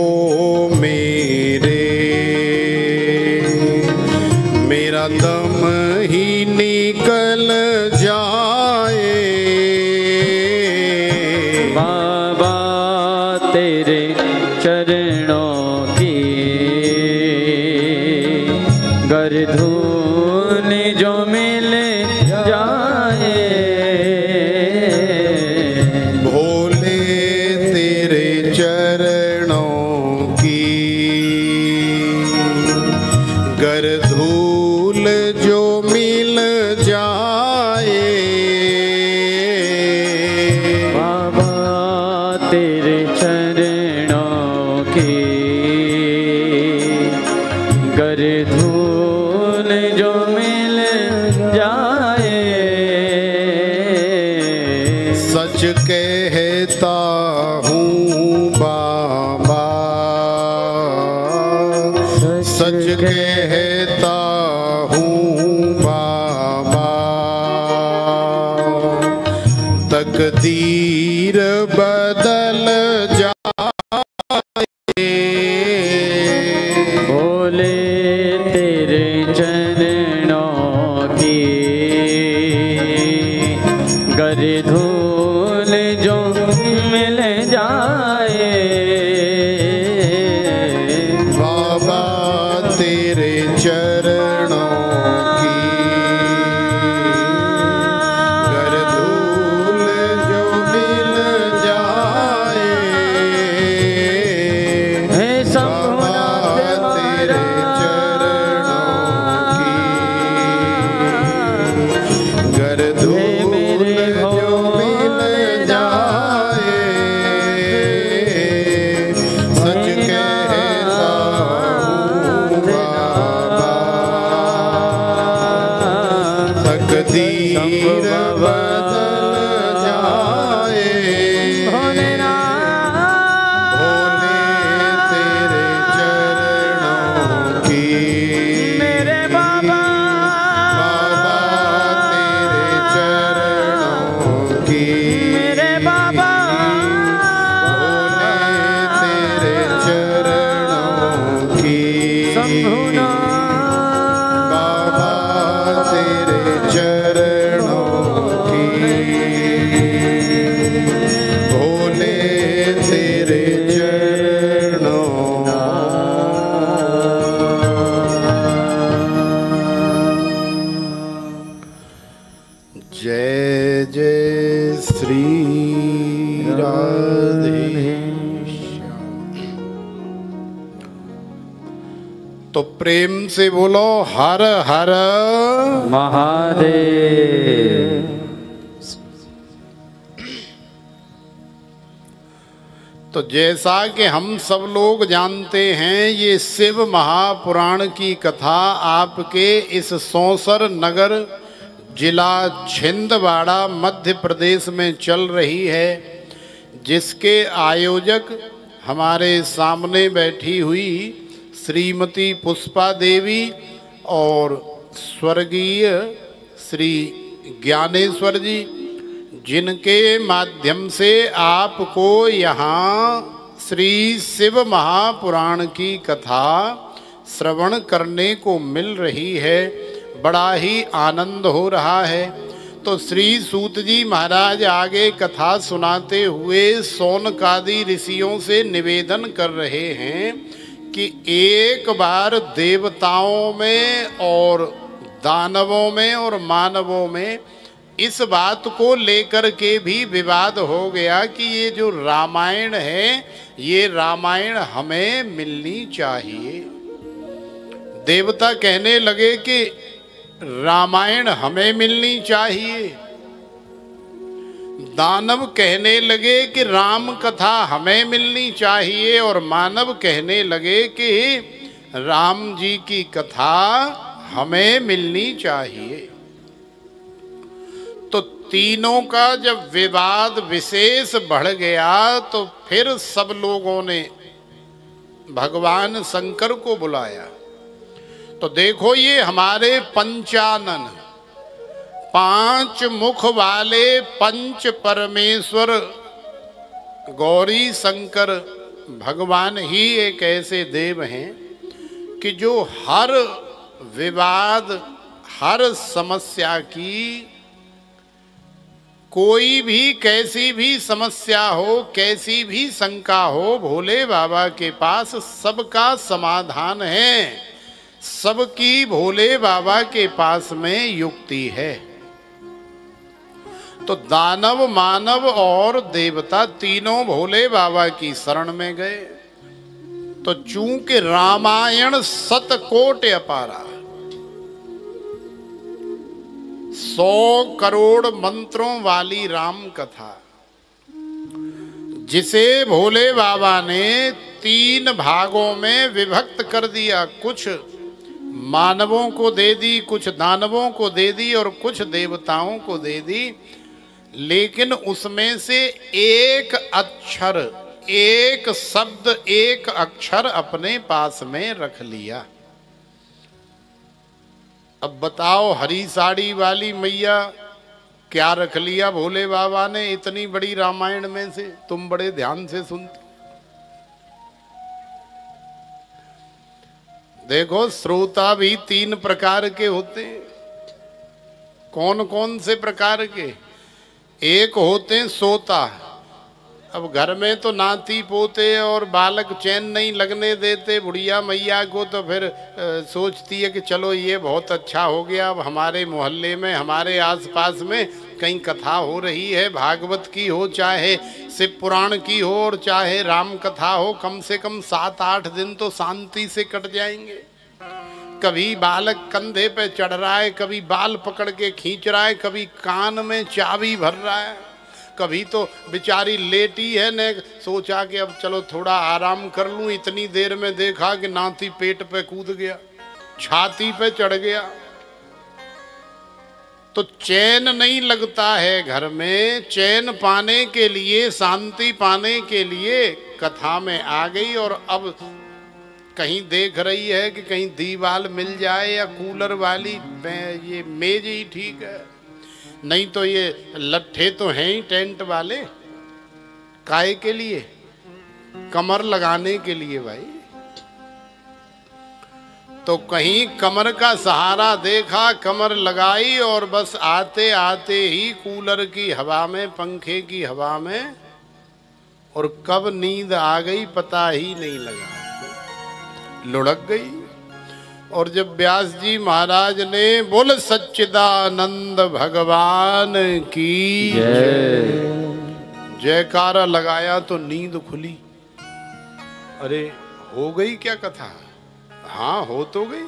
मेरे, मेरा दम ही निकल जाए। बाबा तेरे चरणों की गर धूल जो मिल जाए। भोले तेरे चरणों की गर धूल जो मिल जाए। बाबा तेरे चरणों की गर धूल जो मिल जाए। सच कहता हूँ बाबा, सच कहता हूँ बाबा, तकदीर बदल जाए। भोले तेरे चरणों की गर धूल जो मिल जाए। बाबा तेरे चरणों की गर धूल जो मिल जाए। हे बाबा तेरे चरणों की गर धूल जो मिल जाए। सच कहता हूँ बाबा, तकदीर बदल जाए। भोले तेरे चरणों की मेरे बाबा बाबा तेरे चरणों की मेरे बाबा भोले तेरे चरणों की शंभुना बाबा तेरे चरणों की भोले तेरे चरणों। जय जय श्री राधे श्याम। तो प्रेम से बोलो हर हर महादेव। तो जैसा कि हम सब लोग जानते हैं, ये शिव महापुराण की कथा आपके इस सौंसर नगर जिला छिंदवाड़ा मध्य प्रदेश में चल रही है, जिसके आयोजक हमारे सामने बैठी हुई श्रीमती पुष्पा देवी और स्वर्गीय श्री ज्ञानेश्वर जी, जिनके माध्यम से आपको यहाँ श्री शिव महापुराण की कथा श्रवण करने को मिल रही है। बड़ा ही आनंद हो रहा है। तो श्री सूत जी महाराज आगे कथा सुनाते हुए शौनकादि ऋषियों से निवेदन कर रहे हैं कि एक बार देवताओं में और दानवों में और मानवों में इस बात को लेकर के भी विवाद हो गया कि ये जो रामायण है, ये रामायण हमें मिलनी चाहिए। देवता कहने लगे कि रामायण हमें मिलनी चाहिए। दानव कहने लगे कि राम कथा हमें मिलनी चाहिए, और मानव कहने लगे कि राम जी की कथा हमें मिलनी चाहिए। तो तीनों का जब विवाद विशेष बढ़ गया तो फिर सब लोगों ने भगवान शंकर को बुलाया। तो देखो, ये हमारे पंचानन, 5 मुख वाले पंच परमेश्वर गौरी शंकर भगवान ही एक ऐसे देव हैं कि जो हर विवाद, हर समस्या की, कोई भी कैसी भी समस्या हो, कैसी भी शंका हो, भोले बाबा के पास सबका समाधान है। सबकी भोले बाबा के पास में युक्ति है। तो दानव, मानव और देवता तीनों भोले बाबा की शरण में गए। तो चूंकि रामायण 100 अपारा, 100 करोड़ मंत्रों वाली राम कथा, जिसे भोले बाबा ने 3 भागों में विभक्त कर दिया, कुछ मानवों को दे दी, कुछ दानवों को दे दी और कुछ देवताओं को दे दी, लेकिन उसमें से एक अक्षर, एक शब्द, एक अक्षर अपने पास में रख लिया। अब बताओ, हरी साड़ी वाली मैया क्या रख लिया भोले बाबा ने इतनी बड़ी रामायण में से? तुम बड़े ध्यान से सुनते। देखो, श्रोता भी 3 प्रकार के होते हैं। कौन कौन से प्रकार के? एक होते हैं सोता। अब घर में तो नाती पोते और बालक चैन नहीं लगने देते बुढ़िया मैया को, तो फिर सोचती है कि चलो ये बहुत अच्छा हो गया, अब हमारे मोहल्ले में, हमारे आसपास में कहीं कथा हो रही है, भागवत की हो, चाहे शिव पुराण की हो और चाहे राम कथा हो, कम से कम 7-8 दिन तो शांति से कट जाएंगे। कभी बालक कंधे पे चढ़ रहा है, कभी बाल पकड़ के खींच रहा है, कभी कान में चाबी भर रहा है, कभी तो बेचारी लेटी है ने सोचा कि अब चलो थोड़ा आराम कर लूं, इतनी देर में देखा कि नाती पेट पे कूद गया, छाती पे चढ़ गया। तो चैन नहीं लगता है घर में। चैन पाने के लिए, शांति पाने के लिए कथा में आ गई, और अब कहीं देख रही है कि कहीं दीवाल मिल जाए या कूलर वाली ये मेज ही ठीक है, नहीं तो ये लट्ठे तो हैं ही टेंट वाले, काहे के लिए? कमर लगाने के लिए भाई। तो कहीं कमर का सहारा देखा, कमर लगाई, और बस आते आते ही कूलर की हवा में, पंखे की हवा में, और कब नींद आ गई पता ही नहीं लगा, लुढ़क गई। और जब व्यास जी महाराज ने बोल सच्चिदानंद भगवान की जयकारा लगाया तो नींद खुली। अरे हो गई क्या कथा? हाँ, हो तो गई।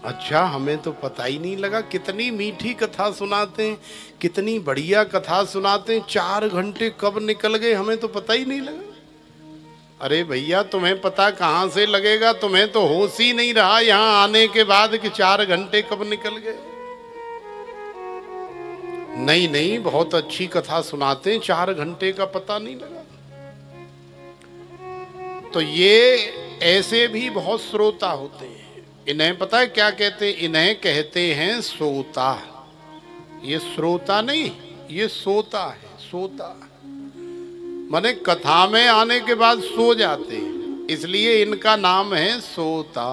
अच्छा, हमें तो पता ही नहीं लगा। कितनी मीठी कथा सुनाते हैं, कितनी बढ़िया कथा सुनाते हैं। 4 घंटे कब निकल गए हमें तो पता ही नहीं लगा। अरे भैया, तुम्हें पता कहाँ से लगेगा? तुम्हें तो होश ही नहीं रहा यहाँ आने के बाद कि 4 घंटे कब निकल गए। नहीं नहीं, बहुत अच्छी कथा सुनाते हैं, 4 घंटे का पता नहीं लगा। तो ये ऐसे भी बहुत श्रोता होते हैं। इन्हें पता है क्या कहते हैं? इन्हें कहते हैं सोता। ये श्रोता नहीं, ये सोता है। सोता माने कथा में आने के बाद सो जाते हैं, इसलिए इनका नाम है सोता।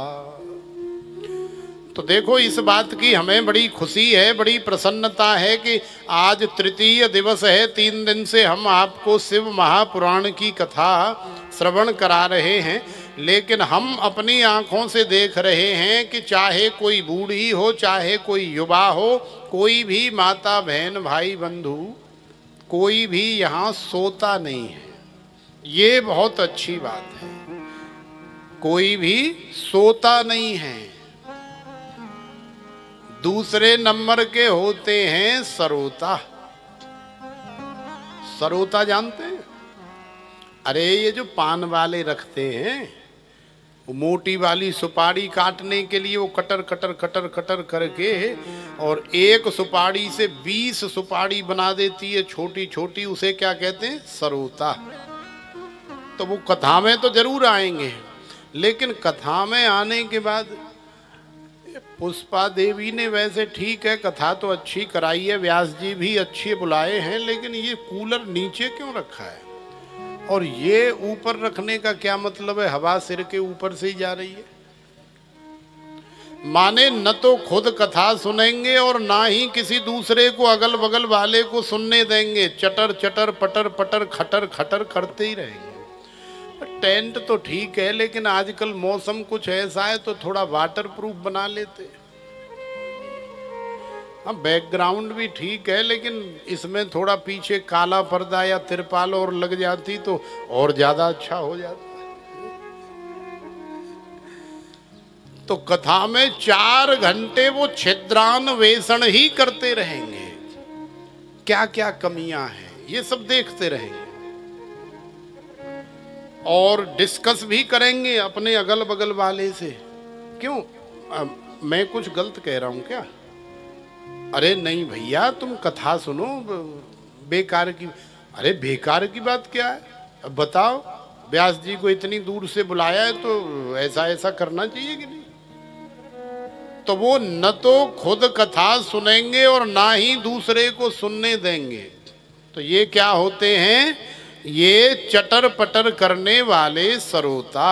तो देखो, इस बात की हमें बड़ी खुशी है, बड़ी प्रसन्नता है कि आज तृतीय दिवस है। 3 दिन से हम आपको शिव महापुराण की कथा श्रवण करा रहे हैं, लेकिन हम अपनी आंखों से देख रहे हैं कि चाहे कोई बूढ़ी हो, चाहे कोई युवा हो, कोई भी माता बहन भाई बंधु, कोई भी यहाँ सोता नहीं है। ये बहुत अच्छी बात है। कोई भी सोता नहीं है। दूसरे नंबर के होते हैं सरोता। सरोता जानते हैं? अरे ये जो पान वाले रखते हैं, वो मोटी वाली सुपारी काटने के लिए वो कटर कटर कटर कटर करके और एक सुपारी से 20 सुपारी बना देती है छोटी छोटी, उसे क्या कहते हैं? सरोता। तो वो कथा में तो जरूर आएंगे, लेकिन कथा में आने के बाद पुष्पा देवी ने वैसे ठीक है कथा तो अच्छी कराई है, व्यास जी भी अच्छे बुलाए हैं, लेकिन ये कूलर नीचे क्यों रखा है और ये ऊपर रखने का क्या मतलब है? हवा सिर के ऊपर से ही जा रही है। माने न तो खुद कथा सुनेंगे और ना ही किसी दूसरे को अगल बगल वाले को सुनने देंगे, चटर चटर पटर पटर खटर खटर करते ही रहेंगे। टेंट तो ठीक है, लेकिन आजकल मौसम कुछ ऐसा है तो थोड़ा वाटर प्रूफ बना लेते। हाँ, बैकग्राउंड भी ठीक है, लेकिन इसमें थोड़ा पीछे काला पर्दा या तिरपाल और लग जाती तो और ज्यादा अच्छा हो जाता। तो कथा में 4 घंटे वो छिद्रान्वेषण ही करते रहेंगे, क्या क्या कमियां हैं ये सब देखते रहेंगे और डिस्कस भी करेंगे अपने अगल बगल वाले से। क्यों मैं कुछ गलत कह रहा हूं क्या? अरे नहीं भैया, तुम कथा सुनो, बेकार की। अरे बेकार की बात क्या है? अब बताओ, व्यास जी को इतनी दूर से बुलाया है तो ऐसा ऐसा करना चाहिए कि नहीं? तो वो न तो खुद कथा सुनेंगे और ना ही दूसरे को सुनने देंगे। तो ये क्या होते हैं? ये चटर पटर करने वाले सरोता।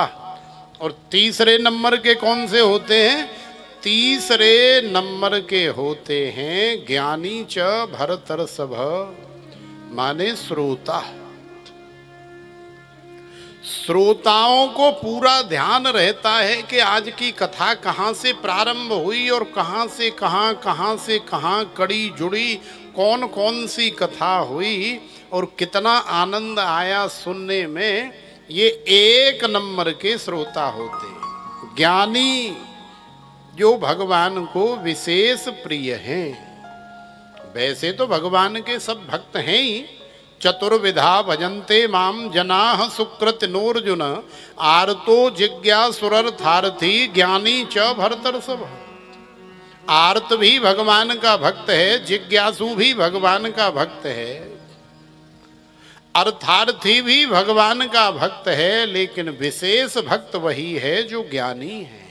और तीसरे नंबर के कौन से होते हैं? तीसरे नंबर के होते हैं ज्ञानी च भरतर्षभ, माने श्रोता। श्रोताओं को पूरा ध्यान रहता है कि आज की कथा कहाँ से प्रारंभ हुई और कहाँ से कहाँ कड़ी जुड़ी, कौन कौन सी कथा हुई और कितना आनंद आया सुनने में। ये 1 नंबर के श्रोता होते हैं, ज्ञानी जो भगवान को विशेष प्रिय हैं। वैसे तो भगवान के सब भक्त हैं ही। चतुर्विधा भजन्ते माम जनाः सुकृत नोर्जुन, आर्तो जिज्ञासुरर्थार्थी ज्ञानी च भरतर्षभ। आर्त भी भगवान का भक्त है, जिज्ञासु भी भगवान का भक्त है, अर्थार्थी भी भगवान का भक्त है, लेकिन विशेष भक्त वही है जो ज्ञानी है,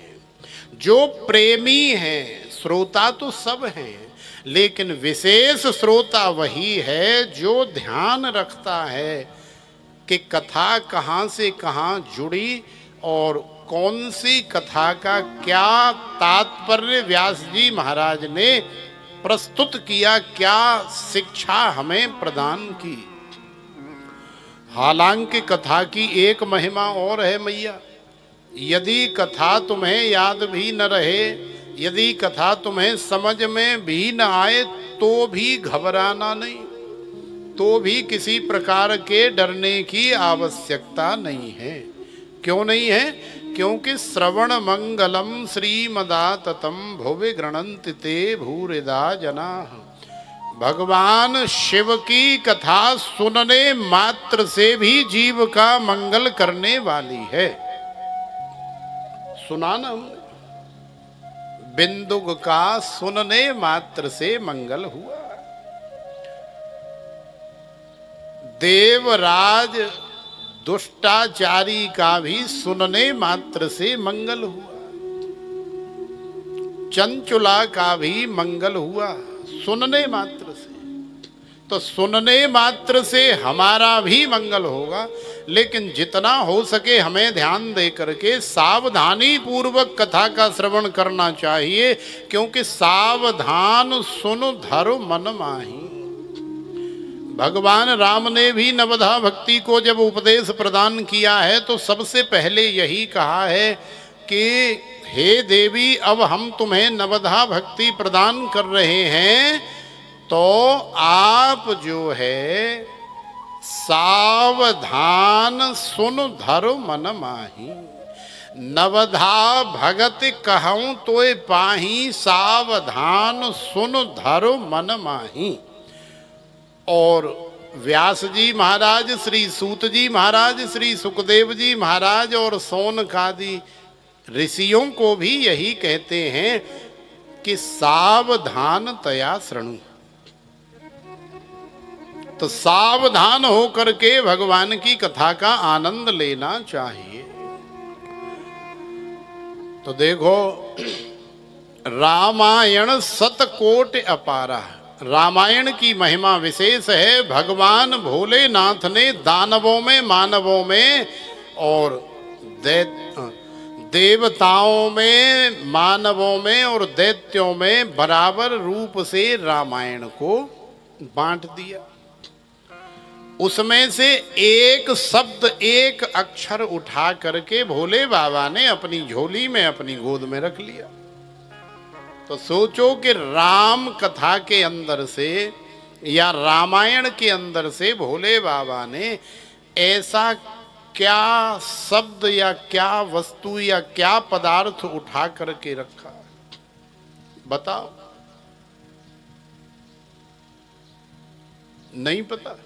जो प्रेमी है। श्रोता तो सब हैं, लेकिन विशेष श्रोता वही है जो ध्यान रखता है कि कथा कहाँ से कहाँ जुड़ी और कौन सी कथा का क्या तात्पर्य व्यास जी महाराज ने प्रस्तुत किया, क्या शिक्षा हमें प्रदान की। हालांकि कथा की एक महिमा और है मैया, यदि कथा तुम्हें याद भी न रहे, यदि कथा तुम्हें समझ में भी न आए तो भी घबराना नहीं, तो भी किसी प्रकार के डरने की आवश्यकता नहीं है। क्यों नहीं है? क्योंकि श्रवण मंगलम श्रीमदाततम भुवि गृणन्ति ते भूरिदा जनाः। भगवान शिव की कथा सुनने मात्र से भी जीव का मंगल करने वाली है। सुना ना हमने, बिंदुक का सुनने मात्र से मंगल हुआ। देवराज दुष्टाचारी का भी सुनने मात्र से मंगल हुआ, चंचुला का भी मंगल हुआ सुनने मात्र से। तो सुनने मात्र से हमारा भी मंगल होगा, लेकिन जितना हो सके हमें ध्यान दे करके सावधानी पूर्वक कथा का श्रवण करना चाहिए, क्योंकि सावधान सुन धरो मन माही। भगवान राम ने भी नवधा भक्ति को जब उपदेश प्रदान किया है तो सबसे पहले यही कहा है कि हे देवी, अब हम तुम्हें नवधा भक्ति प्रदान कर रहे हैं, तो आप जो है सावधान सुन धरो मन माही। नवधा भगत कहूँ तोय पाही, सावधान सुन धरो मन माही। और व्यास जी महाराज, श्री सूत जी महाराज, श्री सुखदेव जी महाराज और सौनकादि ऋषियों को भी यही कहते हैं कि सावधान तया शृणु। तो सावधान होकर के भगवान की कथा का आनंद लेना चाहिए। तो देखो, रामायण सतकोटि अपारा, रामायण की महिमा विशेष है। भगवान भोलेनाथ ने दानवों में, मानवों में और देवताओं में, मानवों में और दैत्यों में बराबर रूप से रामायण को बांट दिया। उसमें से एक शब्द, एक अक्षर उठा करके भोले बाबा ने अपनी झोली में, अपनी गोद में रख लिया। तो सोचो कि राम कथा के अंदर से या रामायण के अंदर से भोले बाबा ने ऐसा क्या शब्द या क्या वस्तु या क्या पदार्थ उठा करके रखा, बताओ? नहीं पता।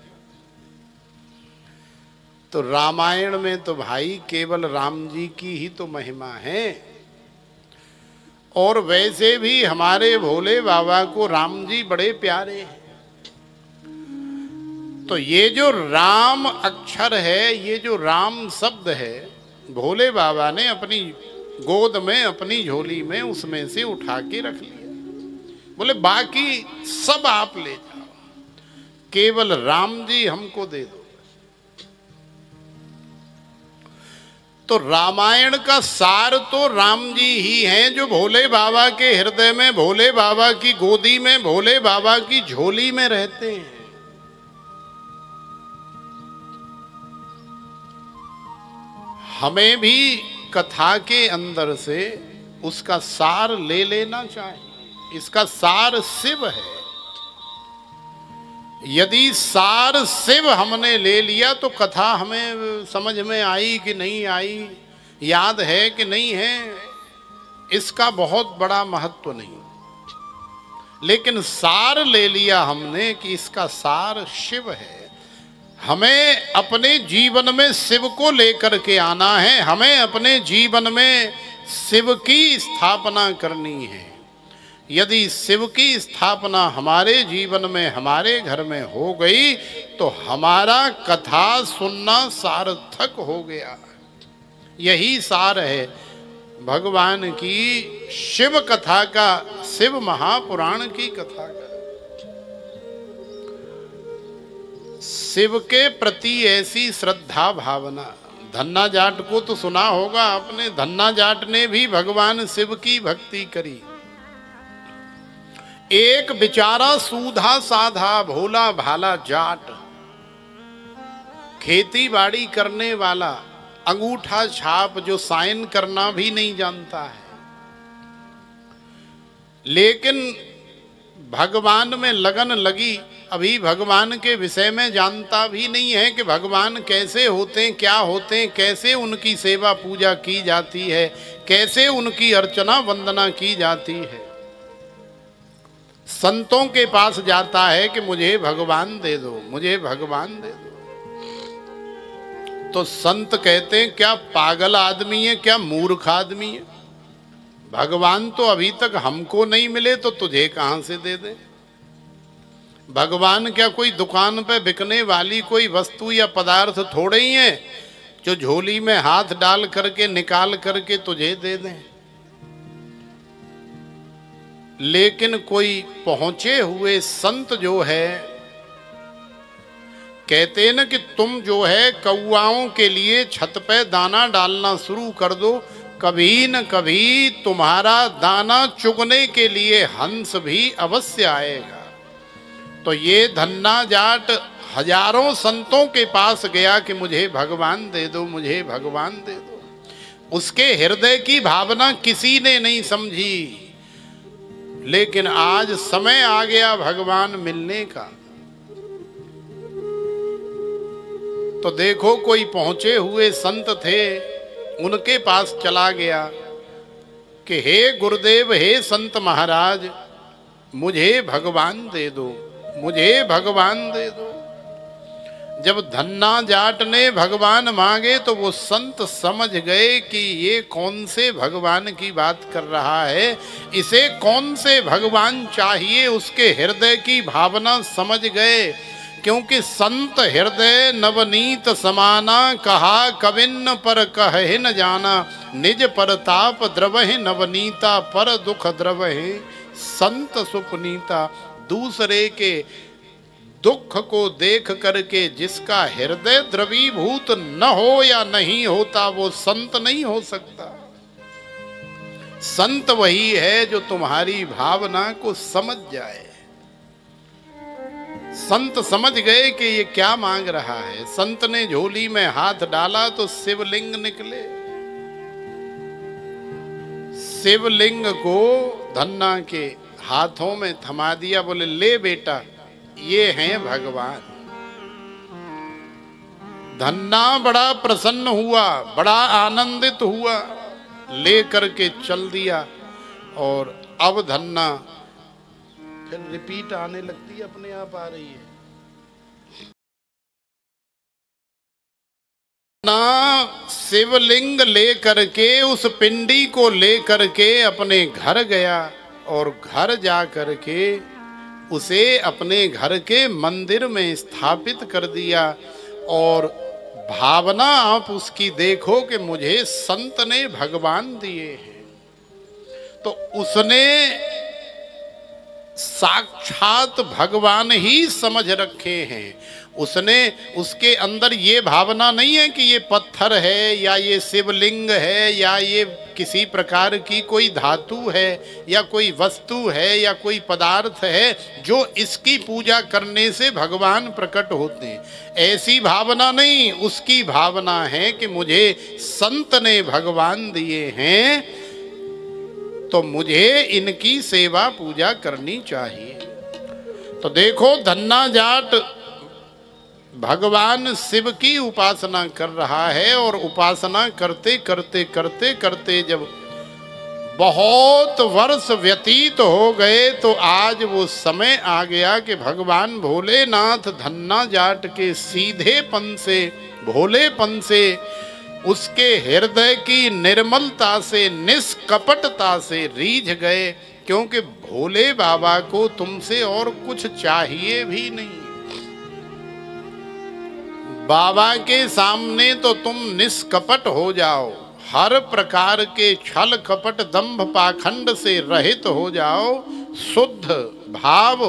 तो रामायण में तो भाई केवल राम जी की ही तो महिमा है। और वैसे भी हमारे भोले बाबा को राम जी बड़े प्यारे हैं। तो ये जो राम अक्षर है, ये जो राम शब्द है, भोले बाबा ने अपनी गोद में, अपनी झोली में उसमें से उठा के रख लिया। बोले बाकी सब आप ले जाओ, केवल राम जी हमको दे दो। तो रामायण का सार तो राम जी ही हैं, जो भोले बाबा के हृदय में, भोले बाबा की गोदी में, भोले बाबा की झोली में रहते हैं। हमें भी कथा के अंदर से उसका सार ले लेना चाहिए। इसका सार शिव है। यदि सार शिव हमने ले लिया तो कथा हमें समझ में आई कि नहीं आई, याद है कि नहीं है, इसका बहुत बड़ा महत्व नहीं। लेकिन सार ले लिया हमने कि इसका सार शिव है। हमें अपने जीवन में शिव को लेकर के आना है। हमें अपने जीवन में शिव की स्थापना करनी है। यदि शिव की स्थापना हमारे जीवन में, हमारे घर में हो गई तो हमारा कथा सुनना सार्थक हो गया। यही सार है भगवान की शिव कथा का, शिव महापुराण की कथा का। शिव के प्रति ऐसी श्रद्धा भावना। धन्ना जाट को तो सुना होगा आपने। धन्ना जाट ने भी भगवान शिव की भक्ति करी। एक बेचारा सूधा साधा भोला भाला जाट, खेती बाड़ी करने वाला, अंगूठा छाप जो साइन करना भी नहीं जानता है, लेकिन भगवान में लगन लगी। अभी भगवान के विषय में जानता भी नहीं है कि भगवान कैसे होते हैं, क्या होते हैं, कैसे उनकी सेवा पूजा की जाती है, कैसे उनकी अर्चना वंदना की जाती है। संतों के पास जाता है कि मुझे भगवान दे दो, मुझे भगवान दे दो। तो संत कहते हैं क्या पागल आदमी है, क्या मूर्ख आदमी है? भगवान तो अभी तक हमको नहीं मिले तो तुझे कहां से दे दे? भगवान क्या कोई दुकान पे बिकने वाली कोई वस्तु या पदार्थ थोड़े ही है जो झोली में हाथ डाल करके निकाल करके तुझे दे दें। लेकिन कोई पहुंचे हुए संत जो है, कहते हैं ना कि तुम जो है कौआओं के लिए छत पे दाना डालना शुरू कर दो, कभी न कभी तुम्हारा दाना चुगने के लिए हंस भी अवश्य आएगा। तो ये धन्ना जाट हजारों संतों के पास गया कि मुझे भगवान दे दो, मुझे भगवान दे दो। उसके हृदय की भावना किसी ने नहीं समझी। लेकिन आज समय आ गया भगवान मिलने का। तो देखो कोई पहुंचे हुए संत थे, उनके पास चला गया कि हे गुरुदेव, हे संत महाराज, मुझे भगवान दे दो, मुझे भगवान दे दो। जब धन्ना जाट ने भगवान मांगे तो वो संत समझ गए कि ये कौन से भगवान की बात कर रहा है, इसे कौन से भगवान चाहिए, उसके हृदय की भावना समझ गए। क्योंकि संत हृदय नवनीत समाना, कहा कविन्न पर कहे न जाना, निज परताप द्रवहि नवनीता, पर दुख द्रवहि संत सुपनीता। दूसरे के दुख को देख करके जिसका हृदय द्रवीभूत न हो या नहीं होता, वो संत नहीं हो सकता। संत वही है जो तुम्हारी भावना को समझ जाए। संत समझ गए कि ये क्या मांग रहा है। संत ने झोली में हाथ डाला तो शिवलिंग निकले। शिवलिंग को धन्ना के हाथों में थमा दिया, बोले ले बेटा ये हैं भगवान। धन्ना बड़ा प्रसन्न हुआ, बड़ा आनंदित हुआ, ले करके चल दिया। और अब धन्ना फिर रिपीट आने लगती है, अपने आप आ रही है ना। शिवलिंग ले करके, उस पिंडी को ले करके अपने घर गया और घर जा करके उसे अपने घर के मंदिर में स्थापित कर दिया। और भावना आप उसकी देखो कि मुझे संत ने भगवान दिए हैं, तो उसने साक्षात भगवान ही समझ रखे हैं। उसने, उसके अंदर ये भावना नहीं है कि ये पत्थर है या ये शिवलिंग है या ये किसी प्रकार की कोई धातु है या कोई वस्तु है या कोई पदार्थ है जो इसकी पूजा करने से भगवान प्रकट होते हैं। ऐसी भावना नहीं, उसकी भावना है कि मुझे संत ने भगवान दिए हैं तो मुझे इनकी सेवा पूजा करनी चाहिए। तो देखो धन्ना जाट भगवान शिव की उपासना कर रहा है और उपासना करते करते करते करते जब बहुत वर्ष व्यतीत हो गए तो आज वो समय आ गया कि भगवान भोलेनाथ धन्ना जाट के सीधेपन से, भोलेपन से, उसके हृदय की निर्मलता से, निष्कपटता से रीझ गए। क्योंकि भोले बाबा को तुमसे और कुछ चाहिए भी नहीं। बाबा के सामने तो तुम निष्कपट हो जाओ, हर प्रकार के छल कपट दंभ पाखंड से रहित हो जाओ, शुद्ध भाव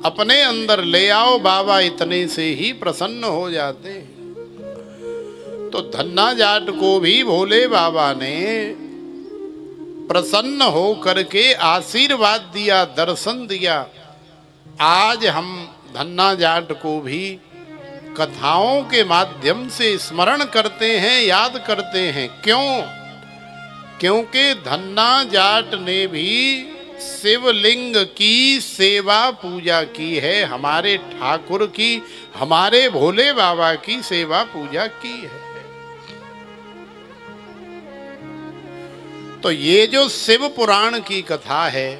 अपने अंदर ले आओ, बाबा इतने से ही प्रसन्न हो जाते हैं। तो धन्ना जाट को भी भोले बाबा ने प्रसन्न हो करके आशीर्वाद दिया, दर्शन दिया। आज हम धन्ना जाट को भी कथाओं के माध्यम से स्मरण करते हैं, याद करते हैं। क्यों? क्योंकि धन्ना जाट ने भी शिवलिंग की सेवा पूजा की है, हमारे ठाकुर की, हमारे भोले बाबा की सेवा पूजा की है। तो ये जो शिव पुराण की कथा है,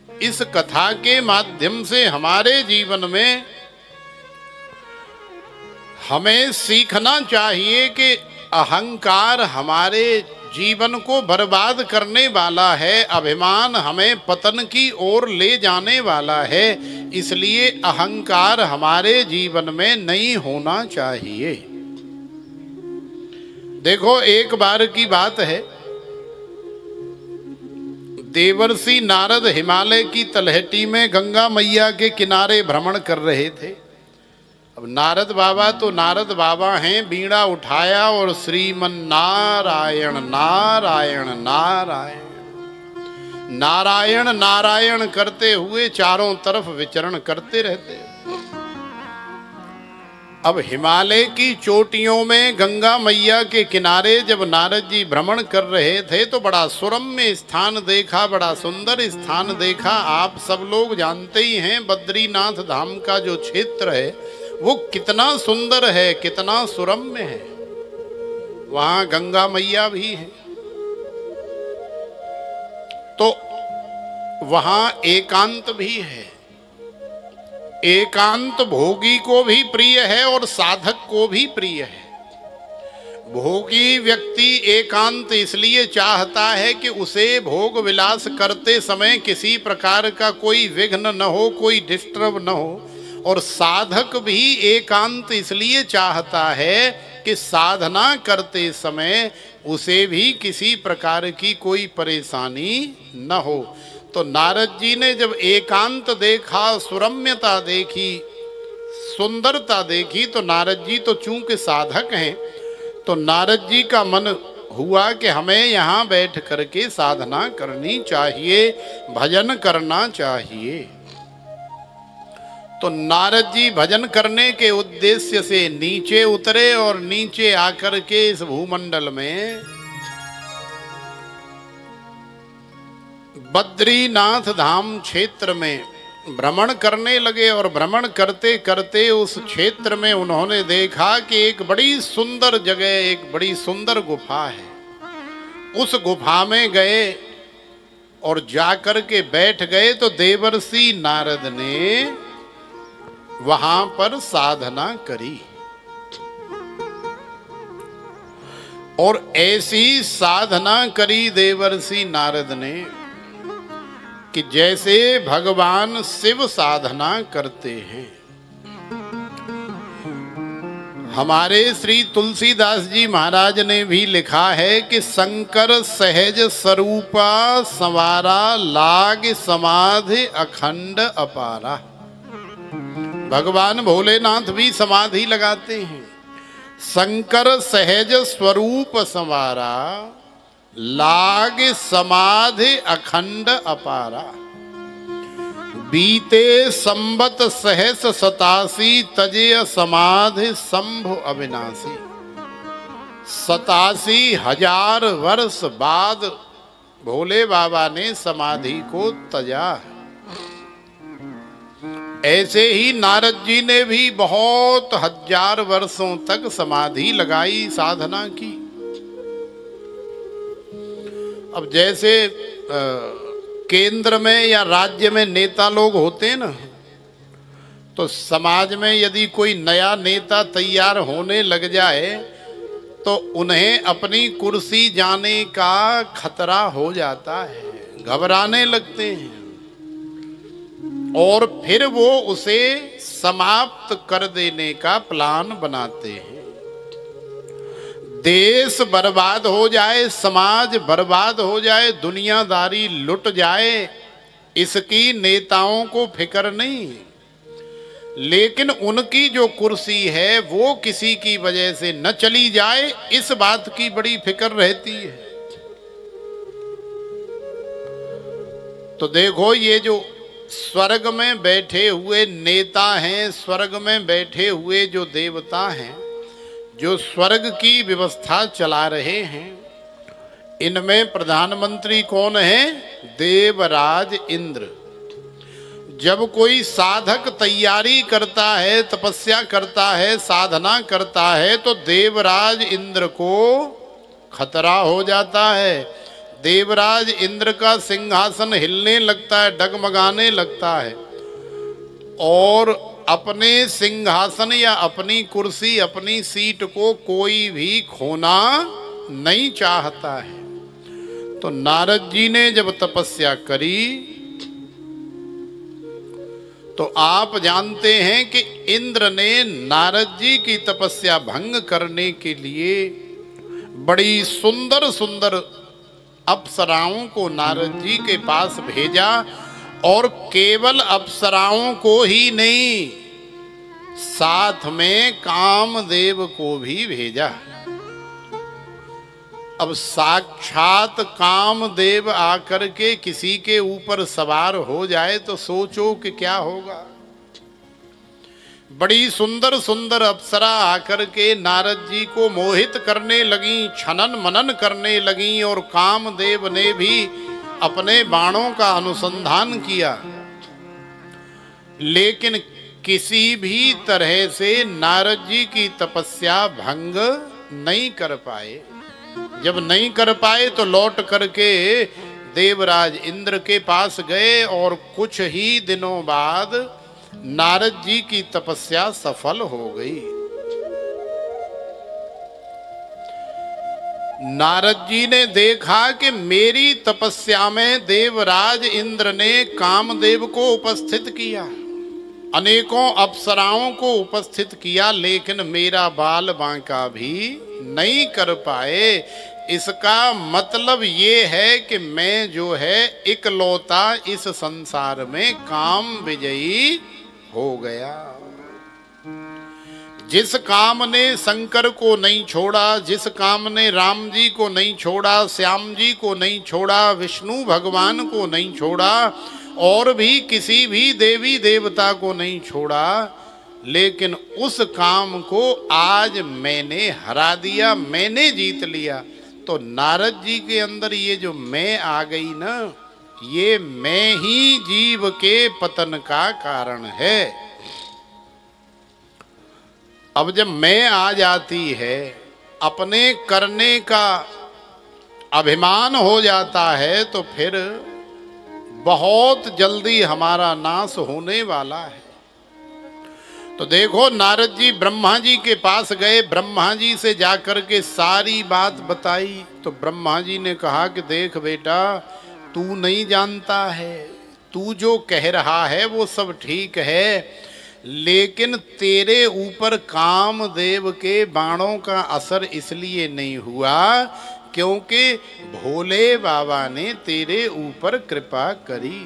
इस कथा के माध्यम से हमारे जीवन में हमें सीखना चाहिए कि अहंकार हमारे जीवन को बर्बाद करने वाला है, अभिमान हमें पतन की ओर ले जाने वाला है। इसलिए अहंकार हमारे जीवन में नहीं होना चाहिए। देखो एक बार की बात है, देवर्षि नारद हिमालय की तलहटी में गंगा मैया के किनारे भ्रमण कर रहे थे। अब नारद बाबा तो नारद बाबा हैं, बीड़ा उठाया और श्रीमन नारायण नारायण नारायण नारायण नारायण करते हुए चारों तरफ विचरण करते रहते। अब हिमालय की चोटियों में गंगा मैया के किनारे जब नारद जी भ्रमण कर रहे थे तो बड़ा सुरम्य स्थान देखा, बड़ा सुंदर स्थान देखा। आप सब लोग जानते ही हैं बद्रीनाथ धाम का जो क्षेत्र है वो कितना सुंदर है, कितना सुरम्य है। वहां गंगा मैया भी है। तो वहां एकांत भी है। एकांत भोगी को भी प्रिय है और साधक को भी प्रिय है। भोगी व्यक्ति एकांत इसलिए चाहता है कि उसे भोग विलास करते समय किसी प्रकार का कोई विघ्न न हो, कोई डिस्टर्ब न हो। और साधक भी एकांत इसलिए चाहता है कि साधना करते समय उसे भी किसी प्रकार की कोई परेशानी न हो। तो नारद जी ने जब एकांत देखा, सुरम्यता देखी, सुंदरता देखी, तो नारद जी तो चूंकि साधक हैं, तो नारद जी का मन हुआ कि हमें यहाँ बैठ करके साधना करनी चाहिए, भजन करना चाहिए। तो नारद जी भजन करने के उद्देश्य से नीचे उतरे और नीचे आकर के इस भूमंडल में बद्रीनाथ धाम क्षेत्र में भ्रमण करने लगे। और भ्रमण करते करते उस क्षेत्र में उन्होंने देखा कि एक बड़ी सुंदर जगह, एक बड़ी सुंदर गुफा है। उस गुफा में गए और जाकर के बैठ गए। तो देवर्षि नारद ने वहां पर साधना करी और ऐसी साधना करी देवर्षि नारद ने कि जैसे भगवान शिव साधना करते हैं। हमारे श्री तुलसीदास जी महाराज ने भी लिखा है कि शंकर सहज स्वरूपा संवारा, लाग समाधि अखंड अपारा। भगवान भोलेनाथ भी समाधि लगाते हैं। शंकर सहज स्वरूप संवारा, लाग समाधि अखंड अपारा। बीते संबत सहस 87 तजे समाधि शंभु अविनाशी। 87,000 वर्ष बाद भोले बाबा ने समाधि को तजा। ऐसे ही नारद जी ने भी बहुत 1000 वर्षों तक समाधि लगाई, साधना की। अब जैसे केंद्र में या राज्य में नेता लोग होते हैं ना, तो समाज में यदि कोई नया नेता तैयार होने लग जाए तो उन्हें अपनी कुर्सी जाने का खतरा हो जाता है, घबराने लगते हैं और फिर वो उसे समाप्त कर देने का प्लान बनाते हैं। देश बर्बाद हो जाए, समाज बर्बाद हो जाए, दुनियादारी लुट जाए, इसकी नेताओं को फिक्र नहीं। लेकिन उनकी जो कुर्सी है वो किसी की वजह से न चली जाए, इस बात की बड़ी फिक्र रहती है। तो देखो, ये जो स्वर्ग में बैठे हुए नेता हैं, स्वर्ग में बैठे हुए जो देवता हैं, जो स्वर्ग की व्यवस्था चला रहे हैं, इनमें प्रधानमंत्री कौन है? देवराज इंद्र। जब कोई साधक तैयारी करता है, तपस्या करता है, साधना करता है, तो देवराज इंद्र को खतरा हो जाता है। देवराज इंद्र का सिंहासन हिलने लगता है, डगमगाने लगता है और अपने सिंहासन या अपनी कुर्सी, अपनी सीट को कोई भी खोना नहीं चाहता है। तो नारद जी ने जब तपस्या करी तो आप जानते हैं कि इंद्र ने नारद जी की तपस्या भंग करने के लिए बड़ी सुंदर सुंदर अप्सराओं को नारद जी के पास भेजा, और केवल अप्सराओं को ही नहीं, साथ में कामदेव को भी भेजा। अब साक्षात कामदेव आकर के किसी के ऊपर सवार हो जाए तो सोचो कि क्या होगा। बड़ी सुंदर सुंदर अप्सरा आकर के नारद जी को मोहित करने लगी, छनन मनन करने लगी, और कामदेव ने भी अपने बाणों का अनुसंधान किया, लेकिन किसी भी तरह से नारद जी की तपस्या भंग नहीं कर पाए। जब नहीं कर पाए तो लौट करके देवराज इंद्र के पास गए और कुछ ही दिनों बाद नारद जी की तपस्या सफल हो गई। नारद जी ने देखा कि मेरी तपस्या में देवराज इंद्र ने कामदेव को उपस्थित किया, अनेकों अप्सराओं को उपस्थित किया, लेकिन मेरा बाल बांका भी नहीं कर पाए। इसका मतलब ये है कि मैं जो है इकलौता इस संसार में काम विजयी हो गया। जिस काम ने शंकर को नहीं छोड़ा, जिस काम ने राम जी को नहीं छोड़ा, श्याम जी को नहीं छोड़ा, विष्णु भगवान को नहीं छोड़ा, और भी किसी भी देवी देवता को नहीं छोड़ा, लेकिन उस काम को आज मैंने हरा दिया, मैंने जीत लिया। तो नारद जी के अंदर ये जो मैं आ गई ना, ये मैं ही जीव के पतन का कारण है। अब जब मैं आ जाती है, अपने करने का अभिमान हो जाता है, तो फिर बहुत जल्दी हमारा नाश होने वाला है। तो देखो, नारद जी ब्रह्मा जी के पास गए, ब्रह्मा जी से जाकर के सारी बात बताई। तो ब्रह्मा जी ने कहा कि देख बेटा, तू नहीं जानता है, तू जो कह रहा है वो सब ठीक है, लेकिन तेरे ऊपर कामदेव के बाणों का असर इसलिए नहीं हुआ क्योंकि भोले बाबा ने तेरे ऊपर कृपा करी।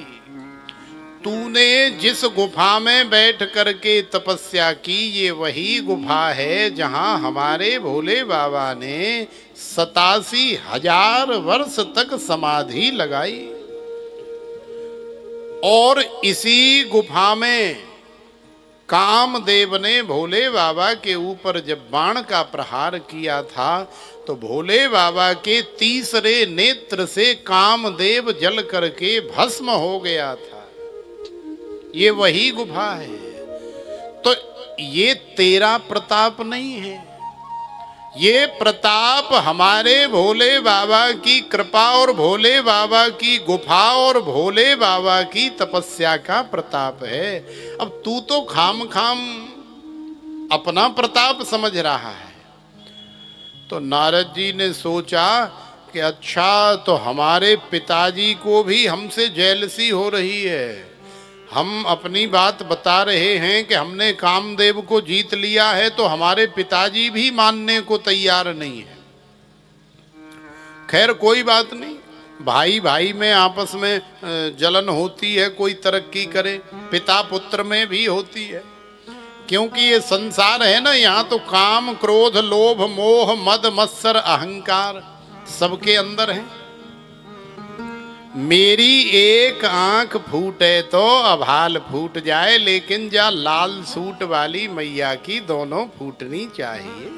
तूने जिस गुफा में बैठ करके तपस्या की, ये वही गुफा है जहां हमारे भोले बाबा ने 87,000 वर्ष तक समाधि लगाई। और इसी गुफा में कामदेव ने भोले बाबा के ऊपर जब बाण का प्रहार किया था, तो भोले बाबा के तीसरे नेत्र से कामदेव जल करके भस्म हो गया था। ये वही गुफा है। तो ये तेरा प्रताप नहीं है, ये प्रताप हमारे भोले बाबा की कृपा और भोले बाबा की गुफा और भोले बाबा की तपस्या का प्रताप है। अब तू तो खाम खाम अपना प्रताप समझ रहा है। तो नारद जी ने सोचा कि अच्छा, तो हमारे पिताजी को भी हमसे जेलसी हो रही है। हम अपनी बात बता रहे हैं कि हमने कामदेव को जीत लिया है, तो हमारे पिताजी भी मानने को तैयार नहीं है। खैर कोई बात नहीं, भाई भाई में आपस में जलन होती है, कोई तरक्की करे, पिता पुत्र में भी होती है। क्योंकि ये संसार है ना, यहाँ तो काम क्रोध लोभ मोह मद मत्सर अहंकार सबके अंदर है। मेरी एक आंख फूटे तो अभाल फूट जाए, लेकिन जा लाल सूट वाली मैया की दोनों फूटनी चाहिए।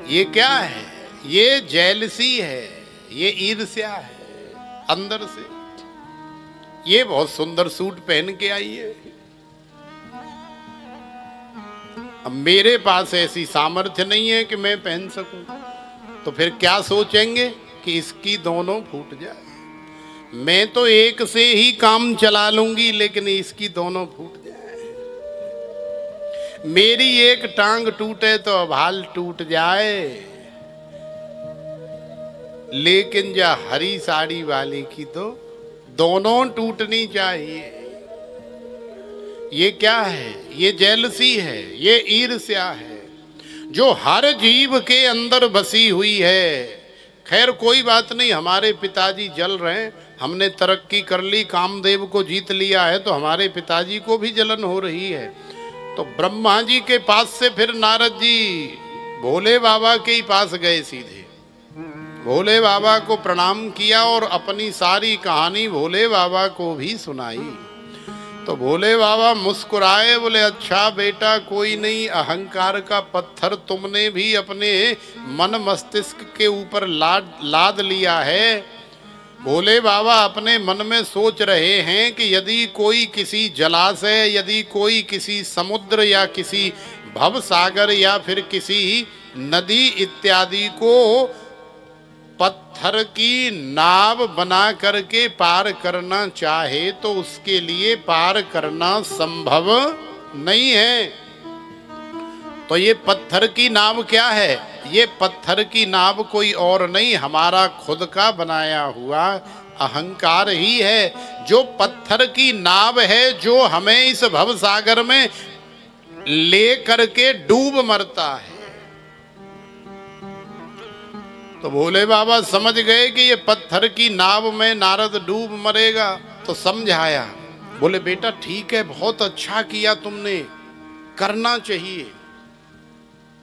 ये क्या है? ये जेलसी है, ये ईर्ष्या है अंदर से। ये बहुत सुंदर सूट पहन के आई है, अब मेरे पास ऐसी सामर्थ्य नहीं है कि मैं पहन सकूं, तो फिर क्या सोचेंगे कि इसकी दोनों फूट जाए। मैं तो एक से ही काम चला लूंगी, लेकिन इसकी दोनों फूट जाए। मेरी एक टांग टूटे तो अभाल टूट जाए, लेकिन जा हरी साड़ी वाली की तो दोनों टूटनी चाहिए। ये क्या है? ये जेलसी है, ये ईर्ष्या है जो हर जीव के अंदर बसी हुई है। खैर कोई बात नहीं, हमारे पिताजी जल रहे हैं, हमने तरक्की कर ली, कामदेव को जीत लिया है, तो हमारे पिताजी को भी जलन हो रही है। तो ब्रह्मा जी के पास से फिर नारद जी भोले बाबा के ही पास गए, सीधे भोले बाबा को प्रणाम किया और अपनी सारी कहानी भोले बाबा को भी सुनाई। तो भोले बाबा मुस्कुराए, बोले अच्छा बेटा, कोई नहीं, अहंकार का पत्थर तुमने भी अपने मन मस्तिष्क के ऊपर लाद लिया है। भोले बाबा अपने मन में सोच रहे हैं कि यदि कोई किसी जलाशय, यदि कोई किसी समुद्र या किसी भव सागर या फिर किसी नदी इत्यादि को पत्थर पत्थर की नाव बना करके पार करना चाहे तो उसके लिए पार करना संभव नहीं है। तो ये पत्थर की नाव क्या है? ये पत्थर की नाव कोई और नहीं, हमारा खुद का बनाया हुआ अहंकार ही है, जो पत्थर की नाव है, जो हमें इस भवसागर में ले करके डूब मरता है। तो भोले बाबा समझ गए कि ये पत्थर की नाव में नारद डूब मरेगा, तो समझाया। बोले बेटा ठीक है, बहुत अच्छा किया तुमने, करना चाहिए,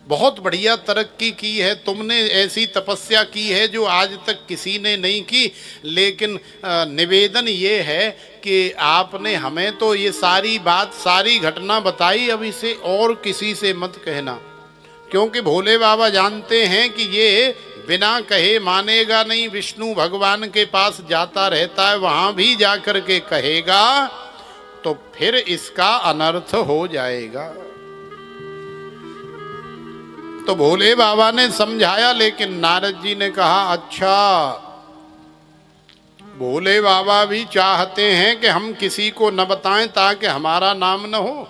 बहुत बढ़िया तरक्की की है तुमने, ऐसी तपस्या की है जो आज तक किसी ने नहीं की। लेकिन निवेदन ये है कि आपने हमें तो ये सारी बात, सारी घटना बताई, अब इसे और किसी से मत कहना, क्योंकि भोले बाबा जानते हैं कि ये बिना कहे मानेगा नहीं। विष्णु भगवान के पास जाता रहता है, वहां भी जाकर के कहेगा तो फिर इसका अनर्थ हो जाएगा। तो भोले बाबा ने समझाया, लेकिन नारद जी ने कहा अच्छा, भोले बाबा भी चाहते हैं कि हम किसी को न बताएं ताकि हमारा नाम न हो।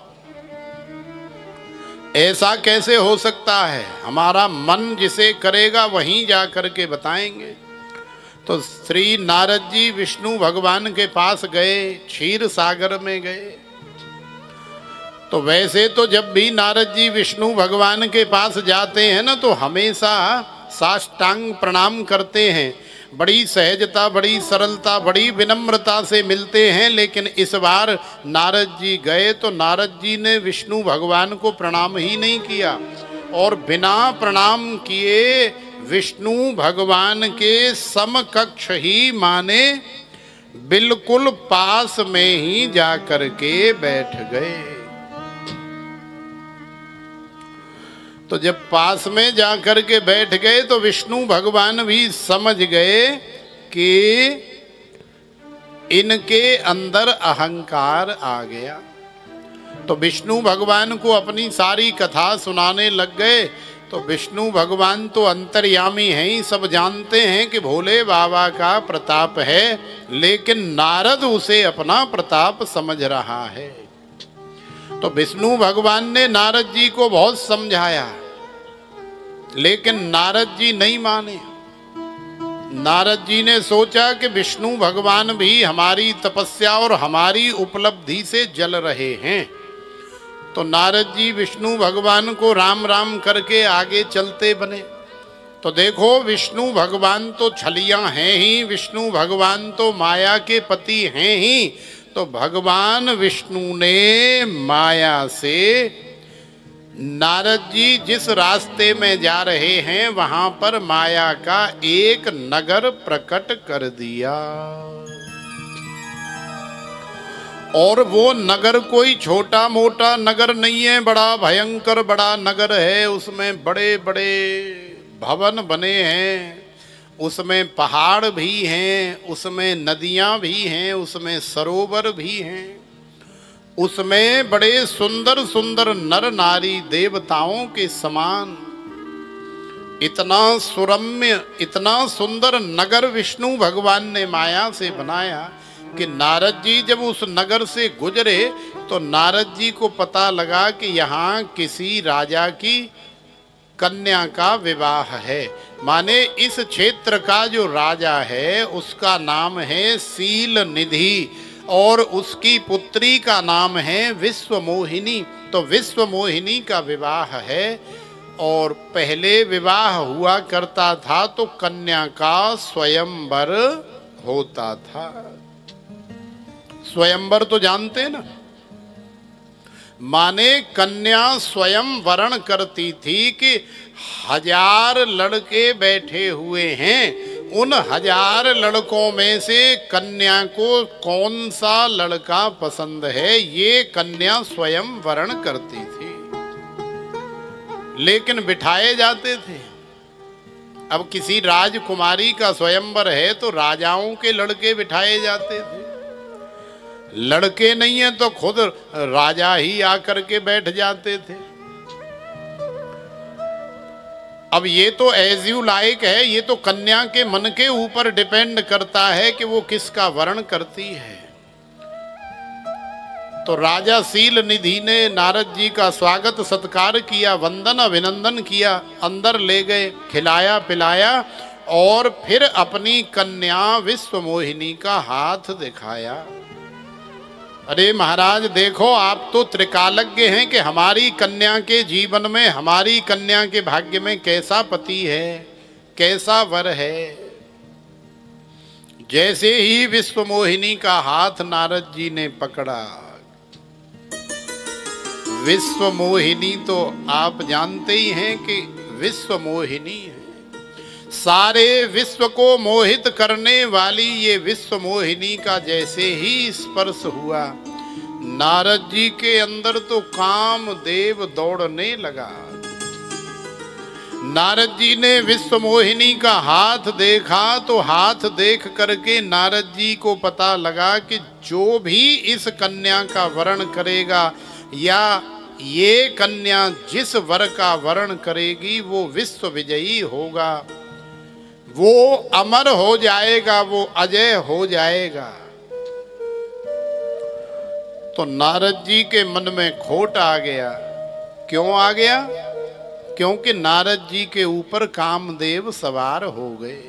ऐसा कैसे हो सकता है? हमारा मन जिसे करेगा वहीं जा करके बताएंगे। तो श्री नारद जी विष्णु भगवान के पास गए, क्षीर सागर में गए। तो वैसे तो जब भी नारद जी विष्णु भगवान के पास जाते हैं ना, तो हमेशा साष्टांग प्रणाम करते हैं, बड़ी सहजता, बड़ी सरलता, बड़ी विनम्रता से मिलते हैं। लेकिन इस बार नारद जी गए तो नारद जी ने विष्णु भगवान को प्रणाम ही नहीं किया, और बिना प्रणाम किए विष्णु भगवान के समकक्ष ही, माने बिल्कुल पास में ही जाकर के बैठ गए। तो जब पास में जाकर के बैठ गए तो विष्णु भगवान भी समझ गए कि इनके अंदर अहंकार आ गया। तो विष्णु भगवान को अपनी सारी कथा सुनाने लग गए। तो विष्णु भगवान तो अंतर्यामी हैं ही, सब जानते हैं कि भोले बाबा का प्रताप है, लेकिन नारद उसे अपना प्रताप समझ रहा है। तो विष्णु भगवान ने नारद जी को बहुत समझाया, लेकिन नारद जी नहीं माने। नारद जी ने सोचा कि विष्णु भगवान भी हमारी तपस्या और हमारी उपलब्धि से जल रहे हैं। तो नारद जी विष्णु भगवान को राम राम करके आगे चलते बने। तो देखो, विष्णु भगवान तो छलिया हैं ही, विष्णु भगवान तो माया के पति हैं ही। तो भगवान विष्णु ने माया से नारद जी जिस रास्ते में जा रहे हैं वहां पर माया का एक नगर प्रकट कर दिया। और वो नगर कोई छोटा मोटा नगर नहीं है, बड़ा भयंकर बड़ा नगर है। उसमें बड़े बड़े भवन बने हैं, उसमें पहाड़ भी हैं, उसमें नदियां भी हैं, उसमें सरोवर भी हैं, उसमें बड़े सुंदर सुंदर नर नारी देवताओं के समान इतना सुरम्य, इतना सुंदर नगर विष्णु भगवान ने माया से बनाया कि नारद जी जब उस नगर से गुजरे तो नारद जी को पता लगा कि यहाँ किसी राजा की कन्या का विवाह है। माने इस क्षेत्र का जो राजा है उसका नाम है सील निधि और उसकी पुत्री का नाम है विश्वमोहिनी। तो विश्वमोहिनी का विवाह है और पहले विवाह हुआ करता था तो कन्या का स्वयंवर होता था। स्वयंवर तो जानते हैं ना, माने कन्या स्वयं वरण करती थी कि 1000 लड़के बैठे हुए हैं, उन 1000 लड़कों में से कन्या को कौन सा लड़का पसंद है ये कन्या स्वयं वरण करती थी। लेकिन बिठाए जाते थे। अब किसी राजकुमारी का स्वयंवर है तो राजाओं के लड़के बिठाए जाते थे, लड़के नहीं है तो खुद राजा ही आकर के बैठ जाते थे। अब अब ये तो एज यू लाइक है, ये तो कन्या के मन के ऊपर डिपेंड करता है कि वो किसका वर्ण करती है। तो राजा शील निधि ने नारद जी का स्वागत सत्कार किया, वंदन अभिनंदन किया, अंदर ले गए, खिलाया पिलाया और फिर अपनी कन्या विश्वमोहिनी का हाथ दिखाया। अरे महाराज देखो, आप तो त्रिकालज्ञ हैं कि हमारी कन्या के जीवन में, हमारी कन्या के भाग्य में कैसा पति है, कैसा वर है। जैसे ही विश्वमोहिनी का हाथ नारद जी ने पकड़ा, विश्वमोहिनी तो आप जानते ही हैं कि विश्वमोहिनी है, सारे विश्व को मोहित करने वाली ये विश्वमोहिनी का जैसे ही स्पर्श हुआ, नारद जी के अंदर तो कामदेव दौड़ने लगा। नारद जी ने विश्वमोहिनी का हाथ देखा तो हाथ देख करके नारद जी को पता लगा कि जो भी इस कन्या का वर्ण करेगा या ये कन्या जिस वर का वर्ण करेगी वो विश्व विजयी होगा, वो अमर हो जाएगा, वो अजय हो जाएगा। तो नारद जी के मन में खोट आ गया। क्यों आ गया? क्योंकि नारद जी के ऊपर कामदेव सवार हो गए।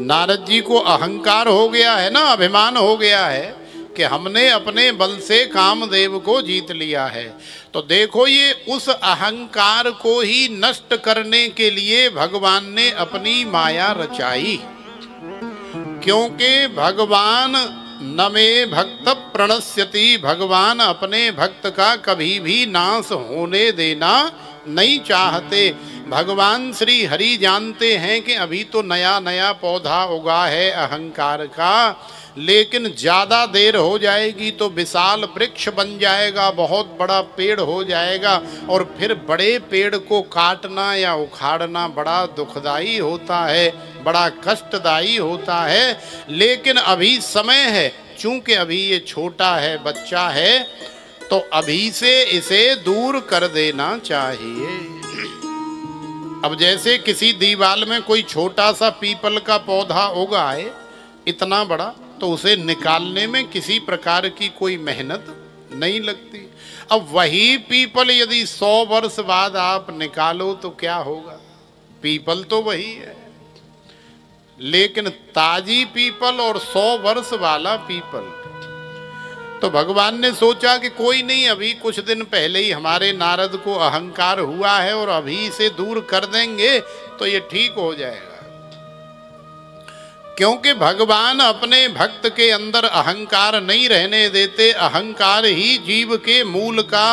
नारद जी को अहंकार हो गया है ना, अभिमान हो गया है कि हमने अपने बल से कामदेव को जीत लिया है। तो देखो, ये उस अहंकार को ही नष्ट करने के लिए भगवान ने अपनी माया रचाई। क्योंकि भगवान न मे भक्त प्रणश्यति, भगवान अपने भक्त का कभी भी नाश होने देना नहीं चाहते। भगवान श्री हरि जानते हैं कि अभी तो नया नया पौधा उगा है अहंकार का, लेकिन ज़्यादा देर हो जाएगी तो विशाल वृक्ष बन जाएगा, बहुत बड़ा पेड़ हो जाएगा, और फिर बड़े पेड़ को काटना या उखाड़ना बड़ा दुखदाई होता है, बड़ा कष्टदायी होता है। लेकिन अभी समय है, चूंकि अभी ये छोटा है, बच्चा है, तो अभी से इसे दूर कर देना चाहिए। अब जैसे किसी दीवार में कोई छोटा सा पीपल का पौधा उगा है, इतना बड़ा, तो उसे निकालने में किसी प्रकार की कोई मेहनत नहीं लगती। अब वही पीपल यदि 100 वर्ष बाद आप निकालो तो क्या होगा? पीपल तो वही है, लेकिन ताजी पीपल और 100 वर्ष वाला पीपल। तो भगवान ने सोचा कि कोई नहीं, अभी कुछ दिन पहले ही हमारे नारद को अहंकार हुआ है और अभी इसे दूर कर देंगे तो ये ठीक हो जाएगा। क्योंकि भगवान अपने भक्त के अंदर अहंकार नहीं रहने देते। अहंकार ही जीव के मूल का,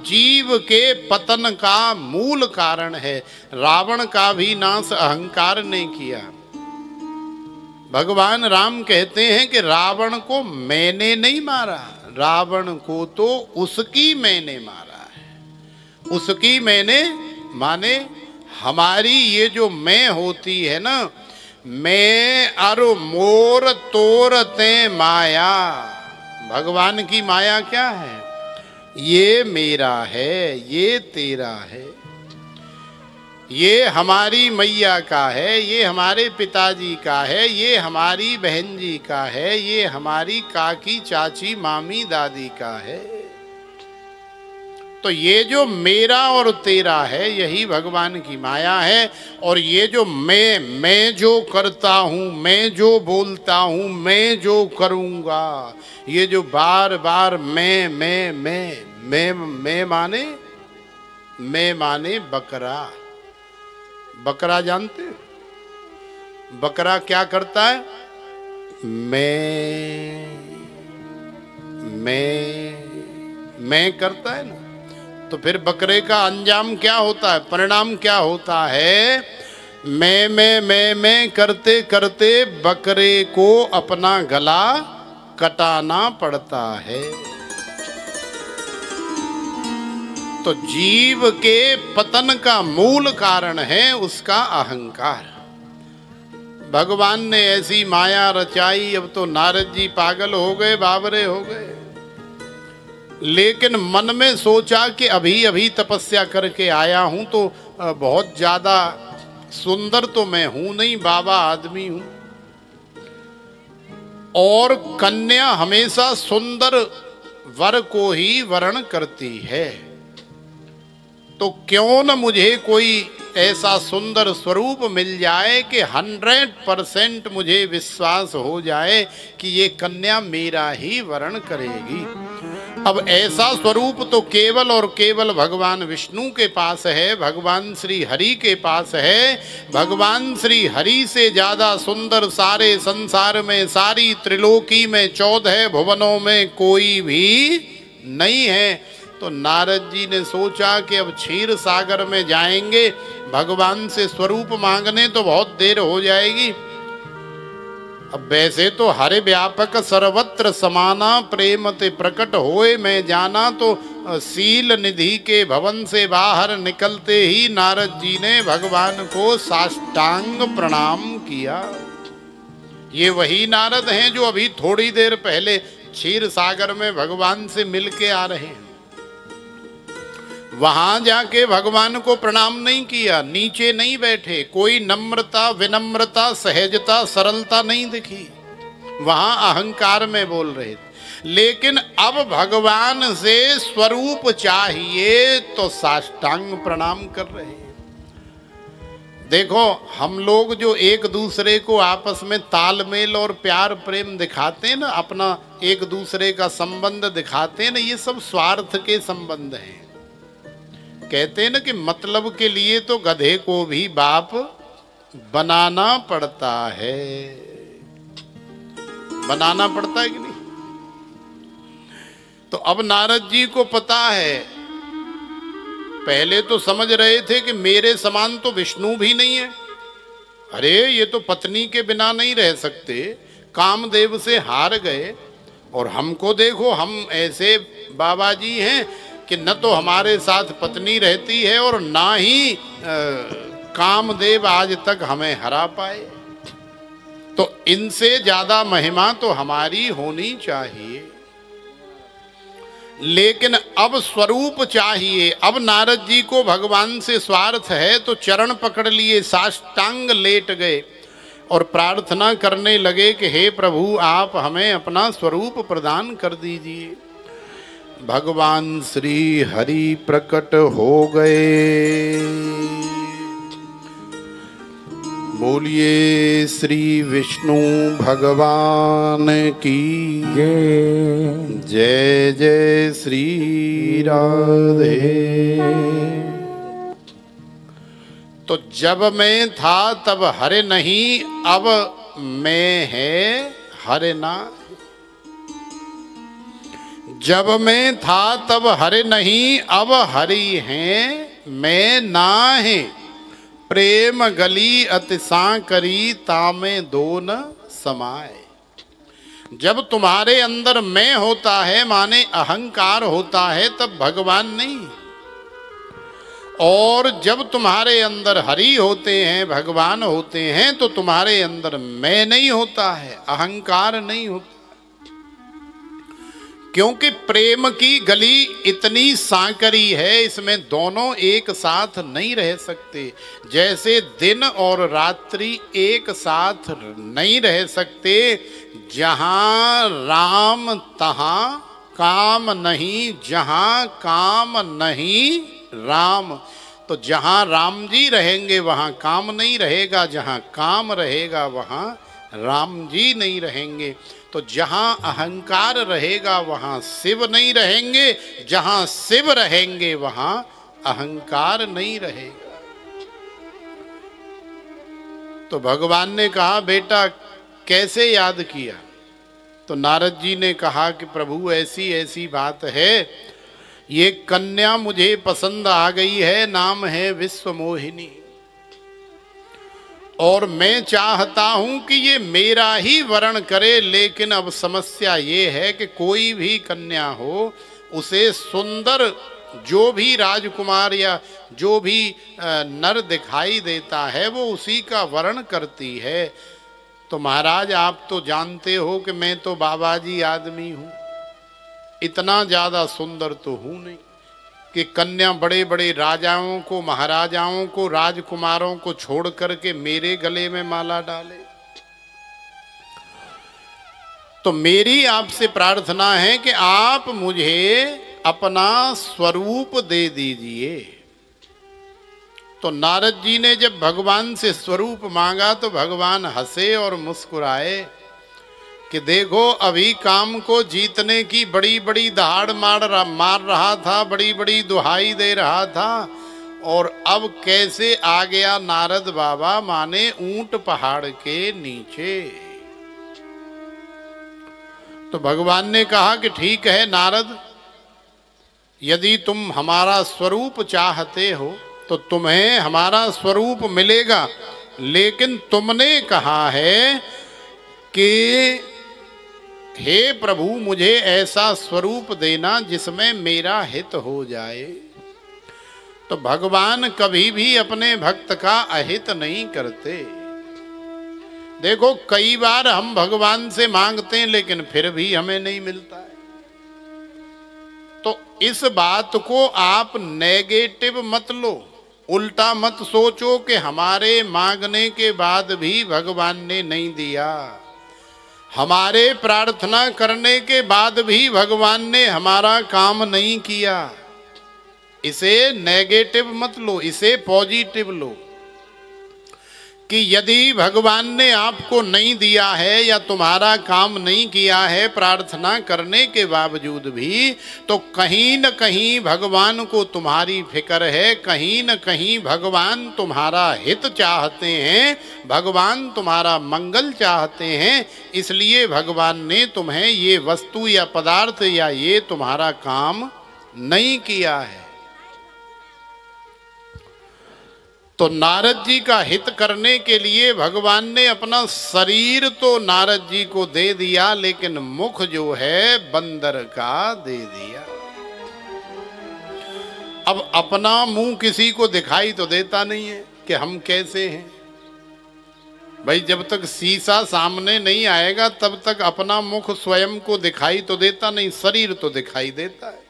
जीव के पतन का मूल कारण है। रावण का भी नाश अहंकार ने किया। भगवान राम कहते हैं कि रावण को मैंने नहीं मारा, रावण को तो उसकी मैंने मारा है। उसकी मैंने माने हमारी ये जो मैं होती है ना, मैं अरु मोर तोर ते माया। भगवान की माया क्या है? ये मेरा है, ये तेरा है, ये हमारी मैया का है, ये हमारे पिताजी का है, ये हमारी बहन जी का है, ये हमारी काकी चाची मामी दादी का है। तो ये जो मेरा और तेरा है, यही भगवान की माया है। और ये जो मैं जो करता हूँ, मैं जो बोलता हूँ, मैं जो करूँगा, ये जो बार बार मैं माने बकरा। बकरा जानते हो? बकरा क्या करता है? मैं करता है ना। तो फिर बकरे का अंजाम क्या होता है, परिणाम क्या होता है? मैं करते करते बकरे को अपना गला कटाना पड़ता है। तो जीव के पतन का मूल कारण है उसका अहंकार। भगवान ने ऐसी माया रचाई, अब तो नारद जी पागल हो गए, बावरे हो गए। लेकिन मन में सोचा कि अभी अभी तपस्या करके आया हूं, तो बहुत ज्यादा सुंदर तो मैं हूं नहीं, बाबा आदमी हूं। और कन्या हमेशा सुंदर वर को ही वरण करती है, तो क्यों न मुझे कोई ऐसा सुंदर स्वरूप मिल जाए कि 100% मुझे विश्वास हो जाए कि ये कन्या मेरा ही वरण करेगी। अब ऐसा स्वरूप तो केवल और केवल भगवान विष्णु के पास है, भगवान श्री हरि के पास है। भगवान श्री हरि से ज्यादा सुंदर सारे संसार में, सारी त्रिलोकी में, 14 भुवनों में कोई भी नहीं है। तो नारद जी ने सोचा कि अब क्षीर सागर में जाएंगे, भगवान से स्वरूप मांगने तो बहुत देर हो जाएगी। अब वैसे तो हरे व्यापक सर्वत्र समाना, प्रेम ते प्रकट होए मैं जाना। तो शील निधि के भवन से बाहर निकलते ही नारद जी ने भगवान को साष्टांग प्रणाम किया। ये वही नारद हैं जो अभी थोड़ी देर पहले क्षीर सागर में भगवान से मिल के आ रहे हैं। वहां जाके भगवान को प्रणाम नहीं किया, नीचे नहीं बैठे, कोई नम्रता, विनम्रता, सहजता, सरलता नहीं दिखी, वहां अहंकार में बोल रहे थे। लेकिन अब भगवान से स्वरूप चाहिए तो साष्टांग प्रणाम कर रहे हैं। देखो, हम लोग जो एक दूसरे को आपस में तालमेल और प्यार प्रेम दिखाते हैं ना, अपना एक दूसरे का संबंध दिखाते हैं ना, ये सब स्वार्थ के संबंध हैं। कहते हैं ना कि मतलब के लिए तो गधे को भी बाप बनाना पड़ता है। बनाना पड़ता है कि नहीं? तो अब नारद जी को पता है, पहले तो समझ रहे थे कि मेरे समान तो विष्णु भी नहीं है। अरे ये तो पत्नी के बिना नहीं रह सकते, कामदेव से हार गए। और हमको देखो, हम ऐसे बाबा जी हैं कि न तो हमारे साथ पत्नी रहती है और ना ही कामदेव आज तक हमें हरा पाए। तो इनसे ज्यादा महिमा तो हमारी होनी चाहिए। लेकिन अब स्वरूप चाहिए। अब नारद जी को भगवान से स्वार्थ है, तो चरण पकड़ लिए, साष्टांग लेट गए और प्रार्थना करने लगे कि हे प्रभु, आप हमें अपना स्वरूप प्रदान कर दीजिए। भगवान श्री हरि प्रकट हो गए। बोलिए श्री विष्णु भगवान की जय। जय श्री राधे। तो जब मैं था तब हरे नहीं, अब मैं है हरे ना। जब मैं था तब हरे नहीं, अब हरि हैं मैं ना है। प्रेम गली अति सांकरी, तामे दोन समाए। जब तुम्हारे अंदर मैं होता है, माने अहंकार होता है, तब भगवान नहीं। और जब तुम्हारे अंदर हरि होते हैं, भगवान होते हैं, तो तुम्हारे अंदर मैं नहीं होता है, अहंकार नहीं होता। क्योंकि प्रेम की गली इतनी सांकरी है, इसमें दोनों एक साथ नहीं रह सकते। जैसे दिन और रात्रि एक साथ नहीं रह सकते। जहाँ राम तहाँ काम नहीं, जहाँ काम नहीं राम। तो जहाँ राम जी रहेंगे वहाँ काम नहीं रहेगा, जहाँ काम रहेगा वहाँ राम जी नहीं रहेंगे। तो जहाँ अहंकार रहेगा वहाँ शिव नहीं रहेंगे, जहाँ शिव रहेंगे वहाँ अहंकार नहीं रहेगा। तो भगवान ने कहा, बेटा कैसे याद किया? तो नारद जी ने कहा कि प्रभु ऐसी ऐसी बात है, ये कन्या मुझे पसंद आ गई है, नाम है विश्व मोहिनी। और मैं चाहता हूं कि ये मेरा ही वरण करे। लेकिन अब समस्या ये है कि कोई भी कन्या हो, उसे सुंदर जो भी राजकुमार या जो भी नर दिखाई देता है, वो उसी का वरण करती है। तो महाराज आप तो जानते हो कि मैं तो बाबा जी आदमी हूँ, इतना ज़्यादा सुंदर तो हूँ नहीं। कि कन्या बड़े बड़े राजाओं को, महाराजाओं को, राजकुमारों को छोड़ करके मेरे गले में माला डाले। तो मेरी आपसे प्रार्थना है कि आप मुझे अपना स्वरूप दे दीजिए। तो नारद जी ने जब भगवान से स्वरूप मांगा तो भगवान हंसे और मुस्कुराए कि देखो, अभी काम को जीतने की बड़ी बड़ी दहाड़ मार रहा था, बड़ी बड़ी दुहाई दे रहा था, और अब कैसे आ गया नारद बाबा, माने ऊंट पहाड़ के नीचे। तो भगवान ने कहा कि ठीक है नारद, यदि तुम हमारा स्वरूप चाहते हो तो तुम्हें हमारा स्वरूप मिलेगा, लेकिन तुमने कहा है कि हे प्रभु मुझे ऐसा स्वरूप देना जिसमें मेरा हित हो जाए। तो भगवान कभी भी अपने भक्त का अहित नहीं करते। देखो, कई बार हम भगवान से मांगते हैं लेकिन फिर भी हमें नहीं मिलता है। तो इस बात को आप नेगेटिव मत लो, उल्टा मत सोचो कि हमारे मांगने के बाद भी भगवान ने नहीं दिया, हमारे प्रार्थना करने के बाद भी भगवान ने हमारा काम नहीं किया। इसे नेगेटिव मत लो, इसे पॉजिटिव लो कि यदि भगवान ने आपको नहीं दिया है या तुम्हारा काम नहीं किया है प्रार्थना करने के बावजूद भी, तो कहीं न कहीं भगवान को तुम्हारी फिक्र है, कहीं न कहीं भगवान तुम्हारा हित चाहते हैं, भगवान तुम्हारा मंगल चाहते हैं। इसलिए भगवान ने तुम्हें ये वस्तु या पदार्थ या ये तुम्हारा काम नहीं किया है। तो नारद जी का हित करने के लिए भगवान ने अपना शरीर तो नारद जी को दे दिया, लेकिन मुख जो है बंदर का दे दिया। अब अपना मुंह किसी को दिखाई तो देता नहीं है कि हम कैसे हैं। भाई, जब तक शीशा सामने नहीं आएगा तब तक अपना मुख स्वयं को दिखाई तो देता नहीं, शरीर तो दिखाई देता है।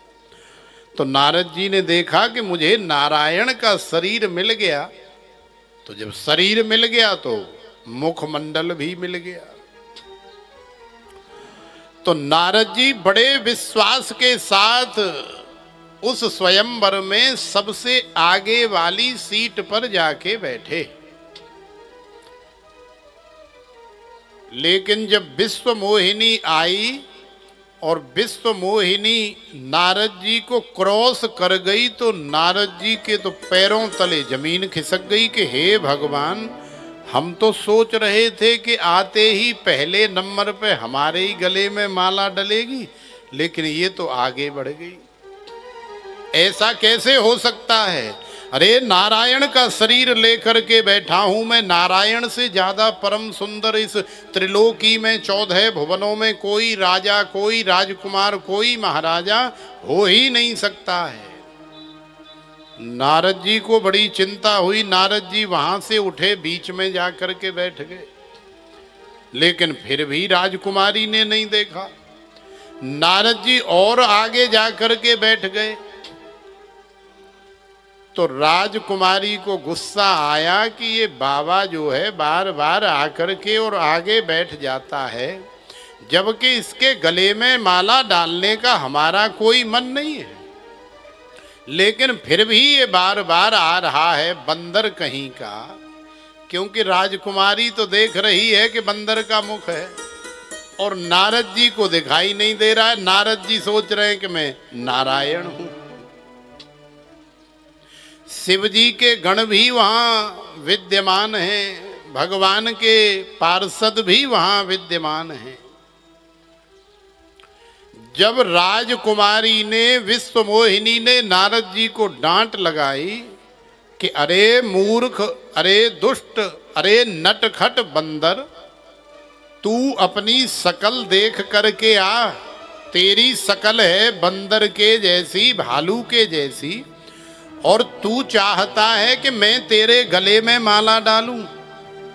तो नारद जी ने देखा कि मुझे नारायण का शरीर मिल गया, तो जब शरीर मिल गया तो मुखमंडल भी मिल गया। तो नारद जी बड़े विश्वास के साथ उस स्वयंवर में सबसे आगे वाली सीट पर जाके बैठे। लेकिन जब विश्व मोहिनी आई और विश्व मोहिनी नारद जी को क्रॉस कर गई, तो नारद जी के तो पैरों तले जमीन खिसक गई कि हे भगवान, हम तो सोच रहे थे कि आते ही पहले नंबर पे हमारे ही गले में माला डलेगी, लेकिन ये तो आगे बढ़ गई। ऐसा कैसे हो सकता है? अरे, नारायण का शरीर लेकर के बैठा हूं मैं, नारायण से ज्यादा परम सुंदर इस त्रिलोकी में 14 भुवनों में कोई राजा, कोई राजकुमार, कोई महाराजा हो ही नहीं सकता है। नारद जी को बड़ी चिंता हुई। नारद जी वहां से उठे, बीच में जाकर के बैठ गए, लेकिन फिर भी राजकुमारी ने नहीं देखा। नारद जी और आगे जाकर के बैठ गए, तो राजकुमारी को गुस्सा आया कि ये बाबा जो है बार बार आकर के और आगे बैठ जाता है, जबकि इसके गले में माला डालने का हमारा कोई मन नहीं है, लेकिन फिर भी ये बार बार आ रहा है, बंदर कहीं का। क्योंकि राजकुमारी तो देख रही है कि बंदर का मुख है और नारद जी को दिखाई नहीं दे रहा है। नारद जी सोच रहे हैं कि मैं नारायण हूं। शिव जी के गण भी वहां विद्यमान हैं, भगवान के पार्षद भी वहां विद्यमान हैं। जब राजकुमारी ने, विश्व मोहिनी ने नारद जी को डांट लगाई कि अरे मूर्ख, अरे दुष्ट, अरे नटखट बंदर, तू अपनी शकल देख करके आ। तेरी शकल है बंदर के जैसी, भालू के जैसी, और तू चाहता है कि मैं तेरे गले में माला डालूं।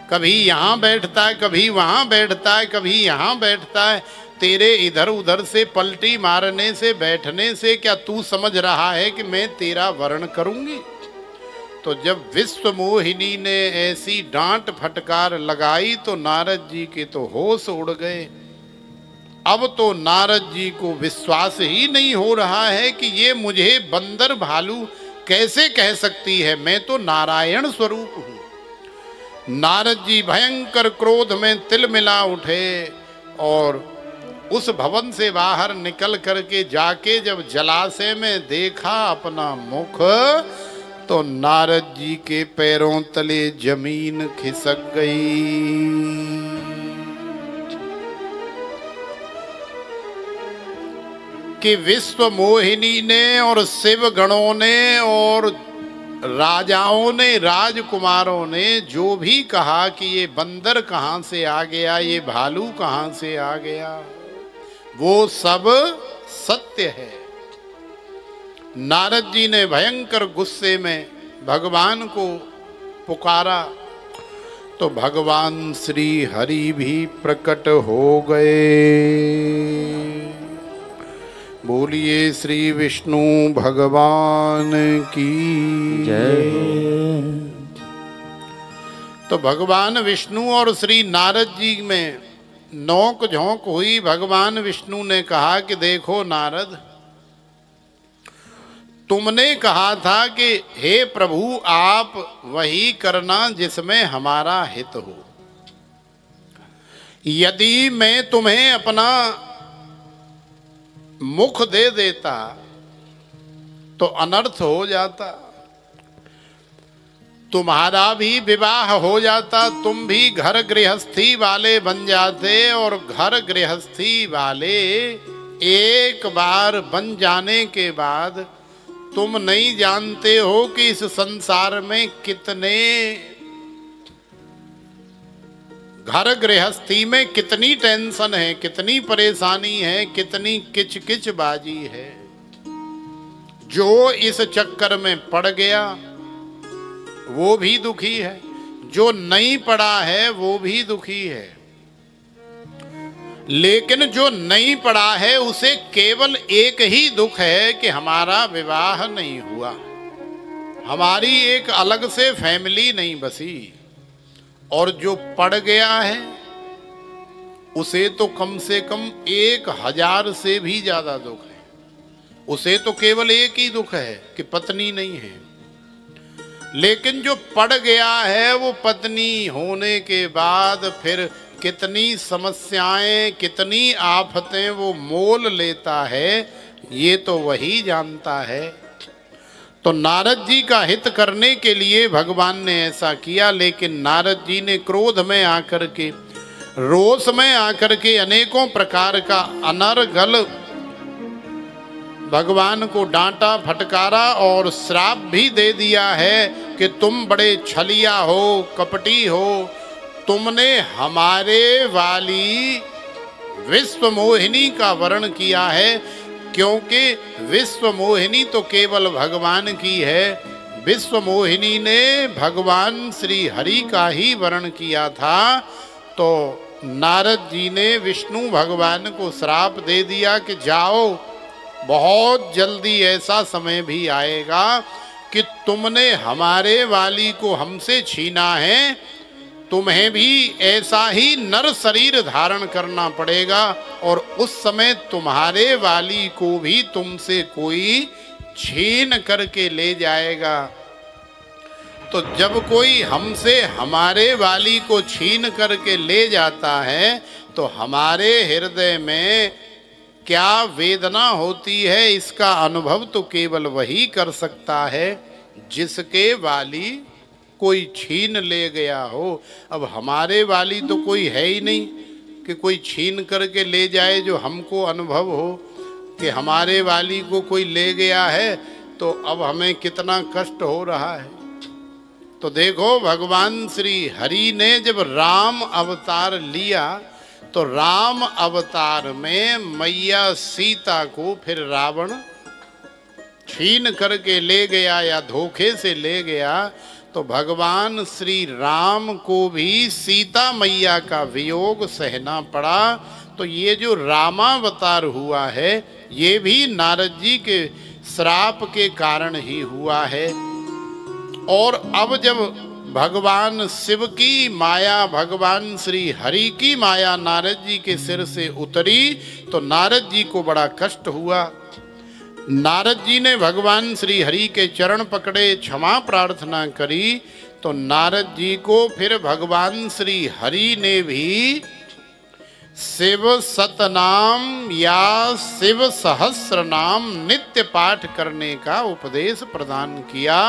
कभी यहाँ बैठता है, कभी वहाँ बैठता है, कभी यहाँ बैठता है। तेरे इधर उधर से पलटी मारने से, बैठने से क्या तू समझ रहा है कि मैं तेरा वर्ण करूंगी? तो जब विश्व मोहिनी ने ऐसी डांट फटकार लगाई तो नारद जी के तो होश उड़ गए। अब तो नारद जी को विश्वास ही नहीं हो रहा है कि ये मुझे बंदर भालू कैसे कह सकती है, मैं तो नारायण स्वरूप हूं। नारद जी भयंकर क्रोध में तिलमिला उठे और उस भवन से बाहर निकल करके जाके जब जलाशय में देखा अपना मुख, तो नारद जी के पैरों तले जमीन खिसक गई। कि विश्व मोहिनी ने और शिव गणों ने और राजाओं ने, राजकुमारों ने जो भी कहा कि ये बंदर कहाँ से आ गया, ये भालू कहाँ से आ गया, वो सब सत्य है। नारद जी ने भयंकर गुस्से में भगवान को पुकारा तो भगवान श्री हरि भी प्रकट हो गए। बोलिए श्री विष्णु भगवान की जय। तो भगवान विष्णु और श्री नारद जी में नोक झोंक हुई। भगवान विष्णु ने कहा कि देखो नारद, तुमने कहा था कि हे प्रभु आप वही करना जिसमें हमारा हित हो। यदि मैं तुम्हें अपना मुख दे देता तो अनर्थ हो जाता, तुम्हारा भी विवाह हो जाता, तुम भी घर गृहस्थी वाले बन जाते। और घर गृहस्थी वाले एक बार बन जाने के बाद तुम नहीं जानते हो कि इस संसार में कितने घर गृहस्थी में कितनी टेंशन है, कितनी परेशानी है, कितनी किच बाजी है। जो इस चक्कर में पड़ गया वो भी दुखी है, जो नहीं पड़ा है वो भी दुखी है। लेकिन जो नहीं पड़ा है उसे केवल एक ही दुख है कि हमारा विवाह नहीं हुआ, हमारी एक अलग से फैमिली नहीं बसी। और जो पड़ गया है उसे तो कम से कम 1000 से भी ज्यादा दुख है। उसे तो केवल एक ही दुख है कि पत्नी नहीं है। लेकिन जो पड़ गया है वो पत्नी होने के बाद फिर कितनी समस्याएं, कितनी आफतें वो मोल लेता है, ये तो वही जानता है। तो नारद जी का हित करने के लिए भगवान ने ऐसा किया। लेकिन नारद जी ने क्रोध में आकर के, रोष में आकर के अनेकों प्रकार का अनर्गल भगवान को डांटा, फटकारा और श्राप भी दे दिया है कि तुम बड़े छलिया हो, कपटी हो, तुमने हमारे वाली विश्व मोहिनी का वर्ण किया है। क्योंकि विश्व मोहिनी तो केवल भगवान की है। विश्व मोहिनी ने भगवान श्री हरि का ही वर्ण किया था। तो नारद जी ने विष्णु भगवान को श्राप दे दिया कि जाओ, बहुत जल्दी ऐसा समय भी आएगा कि तुमने हमारे वाली को हमसे छीना है, तुम्हें भी ऐसा ही नर शरीर धारण करना पड़ेगा और उस समय तुम्हारे वाली को भी तुमसे कोई छीन करके ले जाएगा। तो जब कोई हमसे हमारे वाली को छीन करके ले जाता है तो हमारे हृदय में क्या वेदना होती है, इसका अनुभव तो केवल वही कर सकता है जिसके वाली कोई छीन ले गया हो। अब हमारे वाली तो कोई है ही नहीं कि कोई छीन करके ले जाए जो हमको अनुभव हो कि हमारे वाली को कोई ले गया है, तो अब हमें कितना कष्ट हो रहा है। तो देखो भगवान श्री हरि ने जब राम अवतार लिया तो राम अवतार में मैया सीता को फिर रावण छीन करके ले गया या धोखे से ले गया। तो भगवान श्री राम को भी सीता मैया का वियोग सहना पड़ा। तो ये जो रामावतार हुआ है ये भी नारद जी के श्राप के कारण ही हुआ है। और अब जब भगवान शिव की माया, भगवान श्री हरि की माया नारद जी के सिर से उतरी तो नारद जी को बड़ा कष्ट हुआ। नारद जी ने भगवान श्री हरि के चरण पकड़े, क्षमा प्रार्थना करी, तो नारद जी को फिर भगवान श्री हरि ने भी शिव सतनाम या शिव सहस्र नाम नित्य पाठ करने का उपदेश प्रदान किया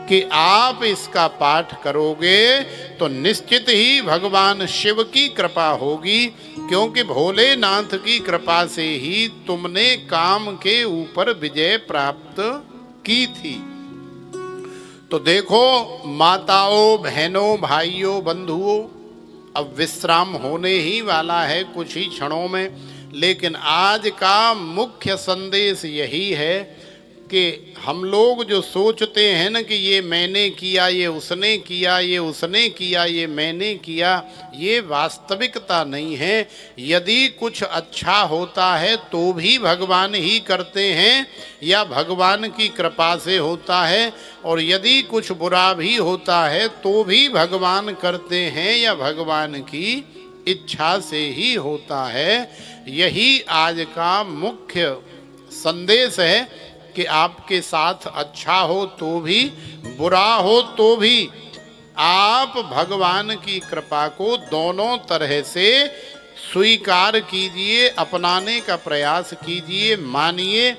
कि आप इसका पाठ करोगे तो निश्चित ही भगवान शिव की कृपा होगी, क्योंकि भोलेनाथ की कृपा से ही तुमने काम के ऊपर विजय प्राप्त की थी। तो देखो माताओं, बहनों, भाइयों, बंधुओं, अब विश्राम होने ही वाला है कुछ ही क्षणों में, लेकिन आज का मुख्य संदेश यही है कि हम लोग जो सोचते हैं ना कि ये मैंने किया, ये उसने किया, ये उसने किया, ये मैंने किया, ये वास्तविकता नहीं है। यदि कुछ अच्छा होता है तो भी भगवान ही करते हैं या भगवान की कृपा से होता है, और यदि कुछ बुरा भी होता है तो भी भगवान करते हैं या भगवान की इच्छा से ही होता है। यही आज का मुख्य संदेश है कि आपके साथ अच्छा हो तो भी, बुरा हो तो भी, आप भगवान की कृपा को दोनों तरह से स्वीकार कीजिए, अपनाने का प्रयास कीजिए, मानिए।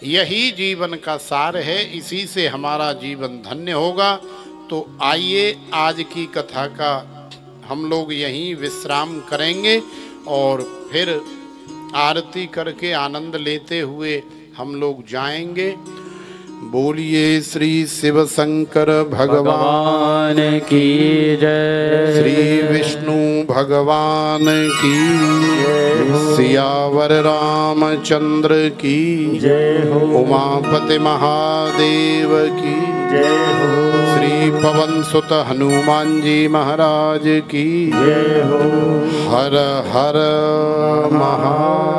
यही जीवन का सार है, इसी से हमारा जीवन धन्य होगा। तो आइए आज की कथा का हम लोग यहीं विश्राम करेंगे और फिर आरती करके आनंद लेते हुए हम लोग जाएंगे। बोलिए श्री शिव शंकर भगवान की जय, श्री विष्णु भगवान की जय, सियावर रामचंद्र की जय हो, उमापति महादेव की जय हो, श्री पवन सुत हनुमान जी महाराज की जय हो। हर हर महा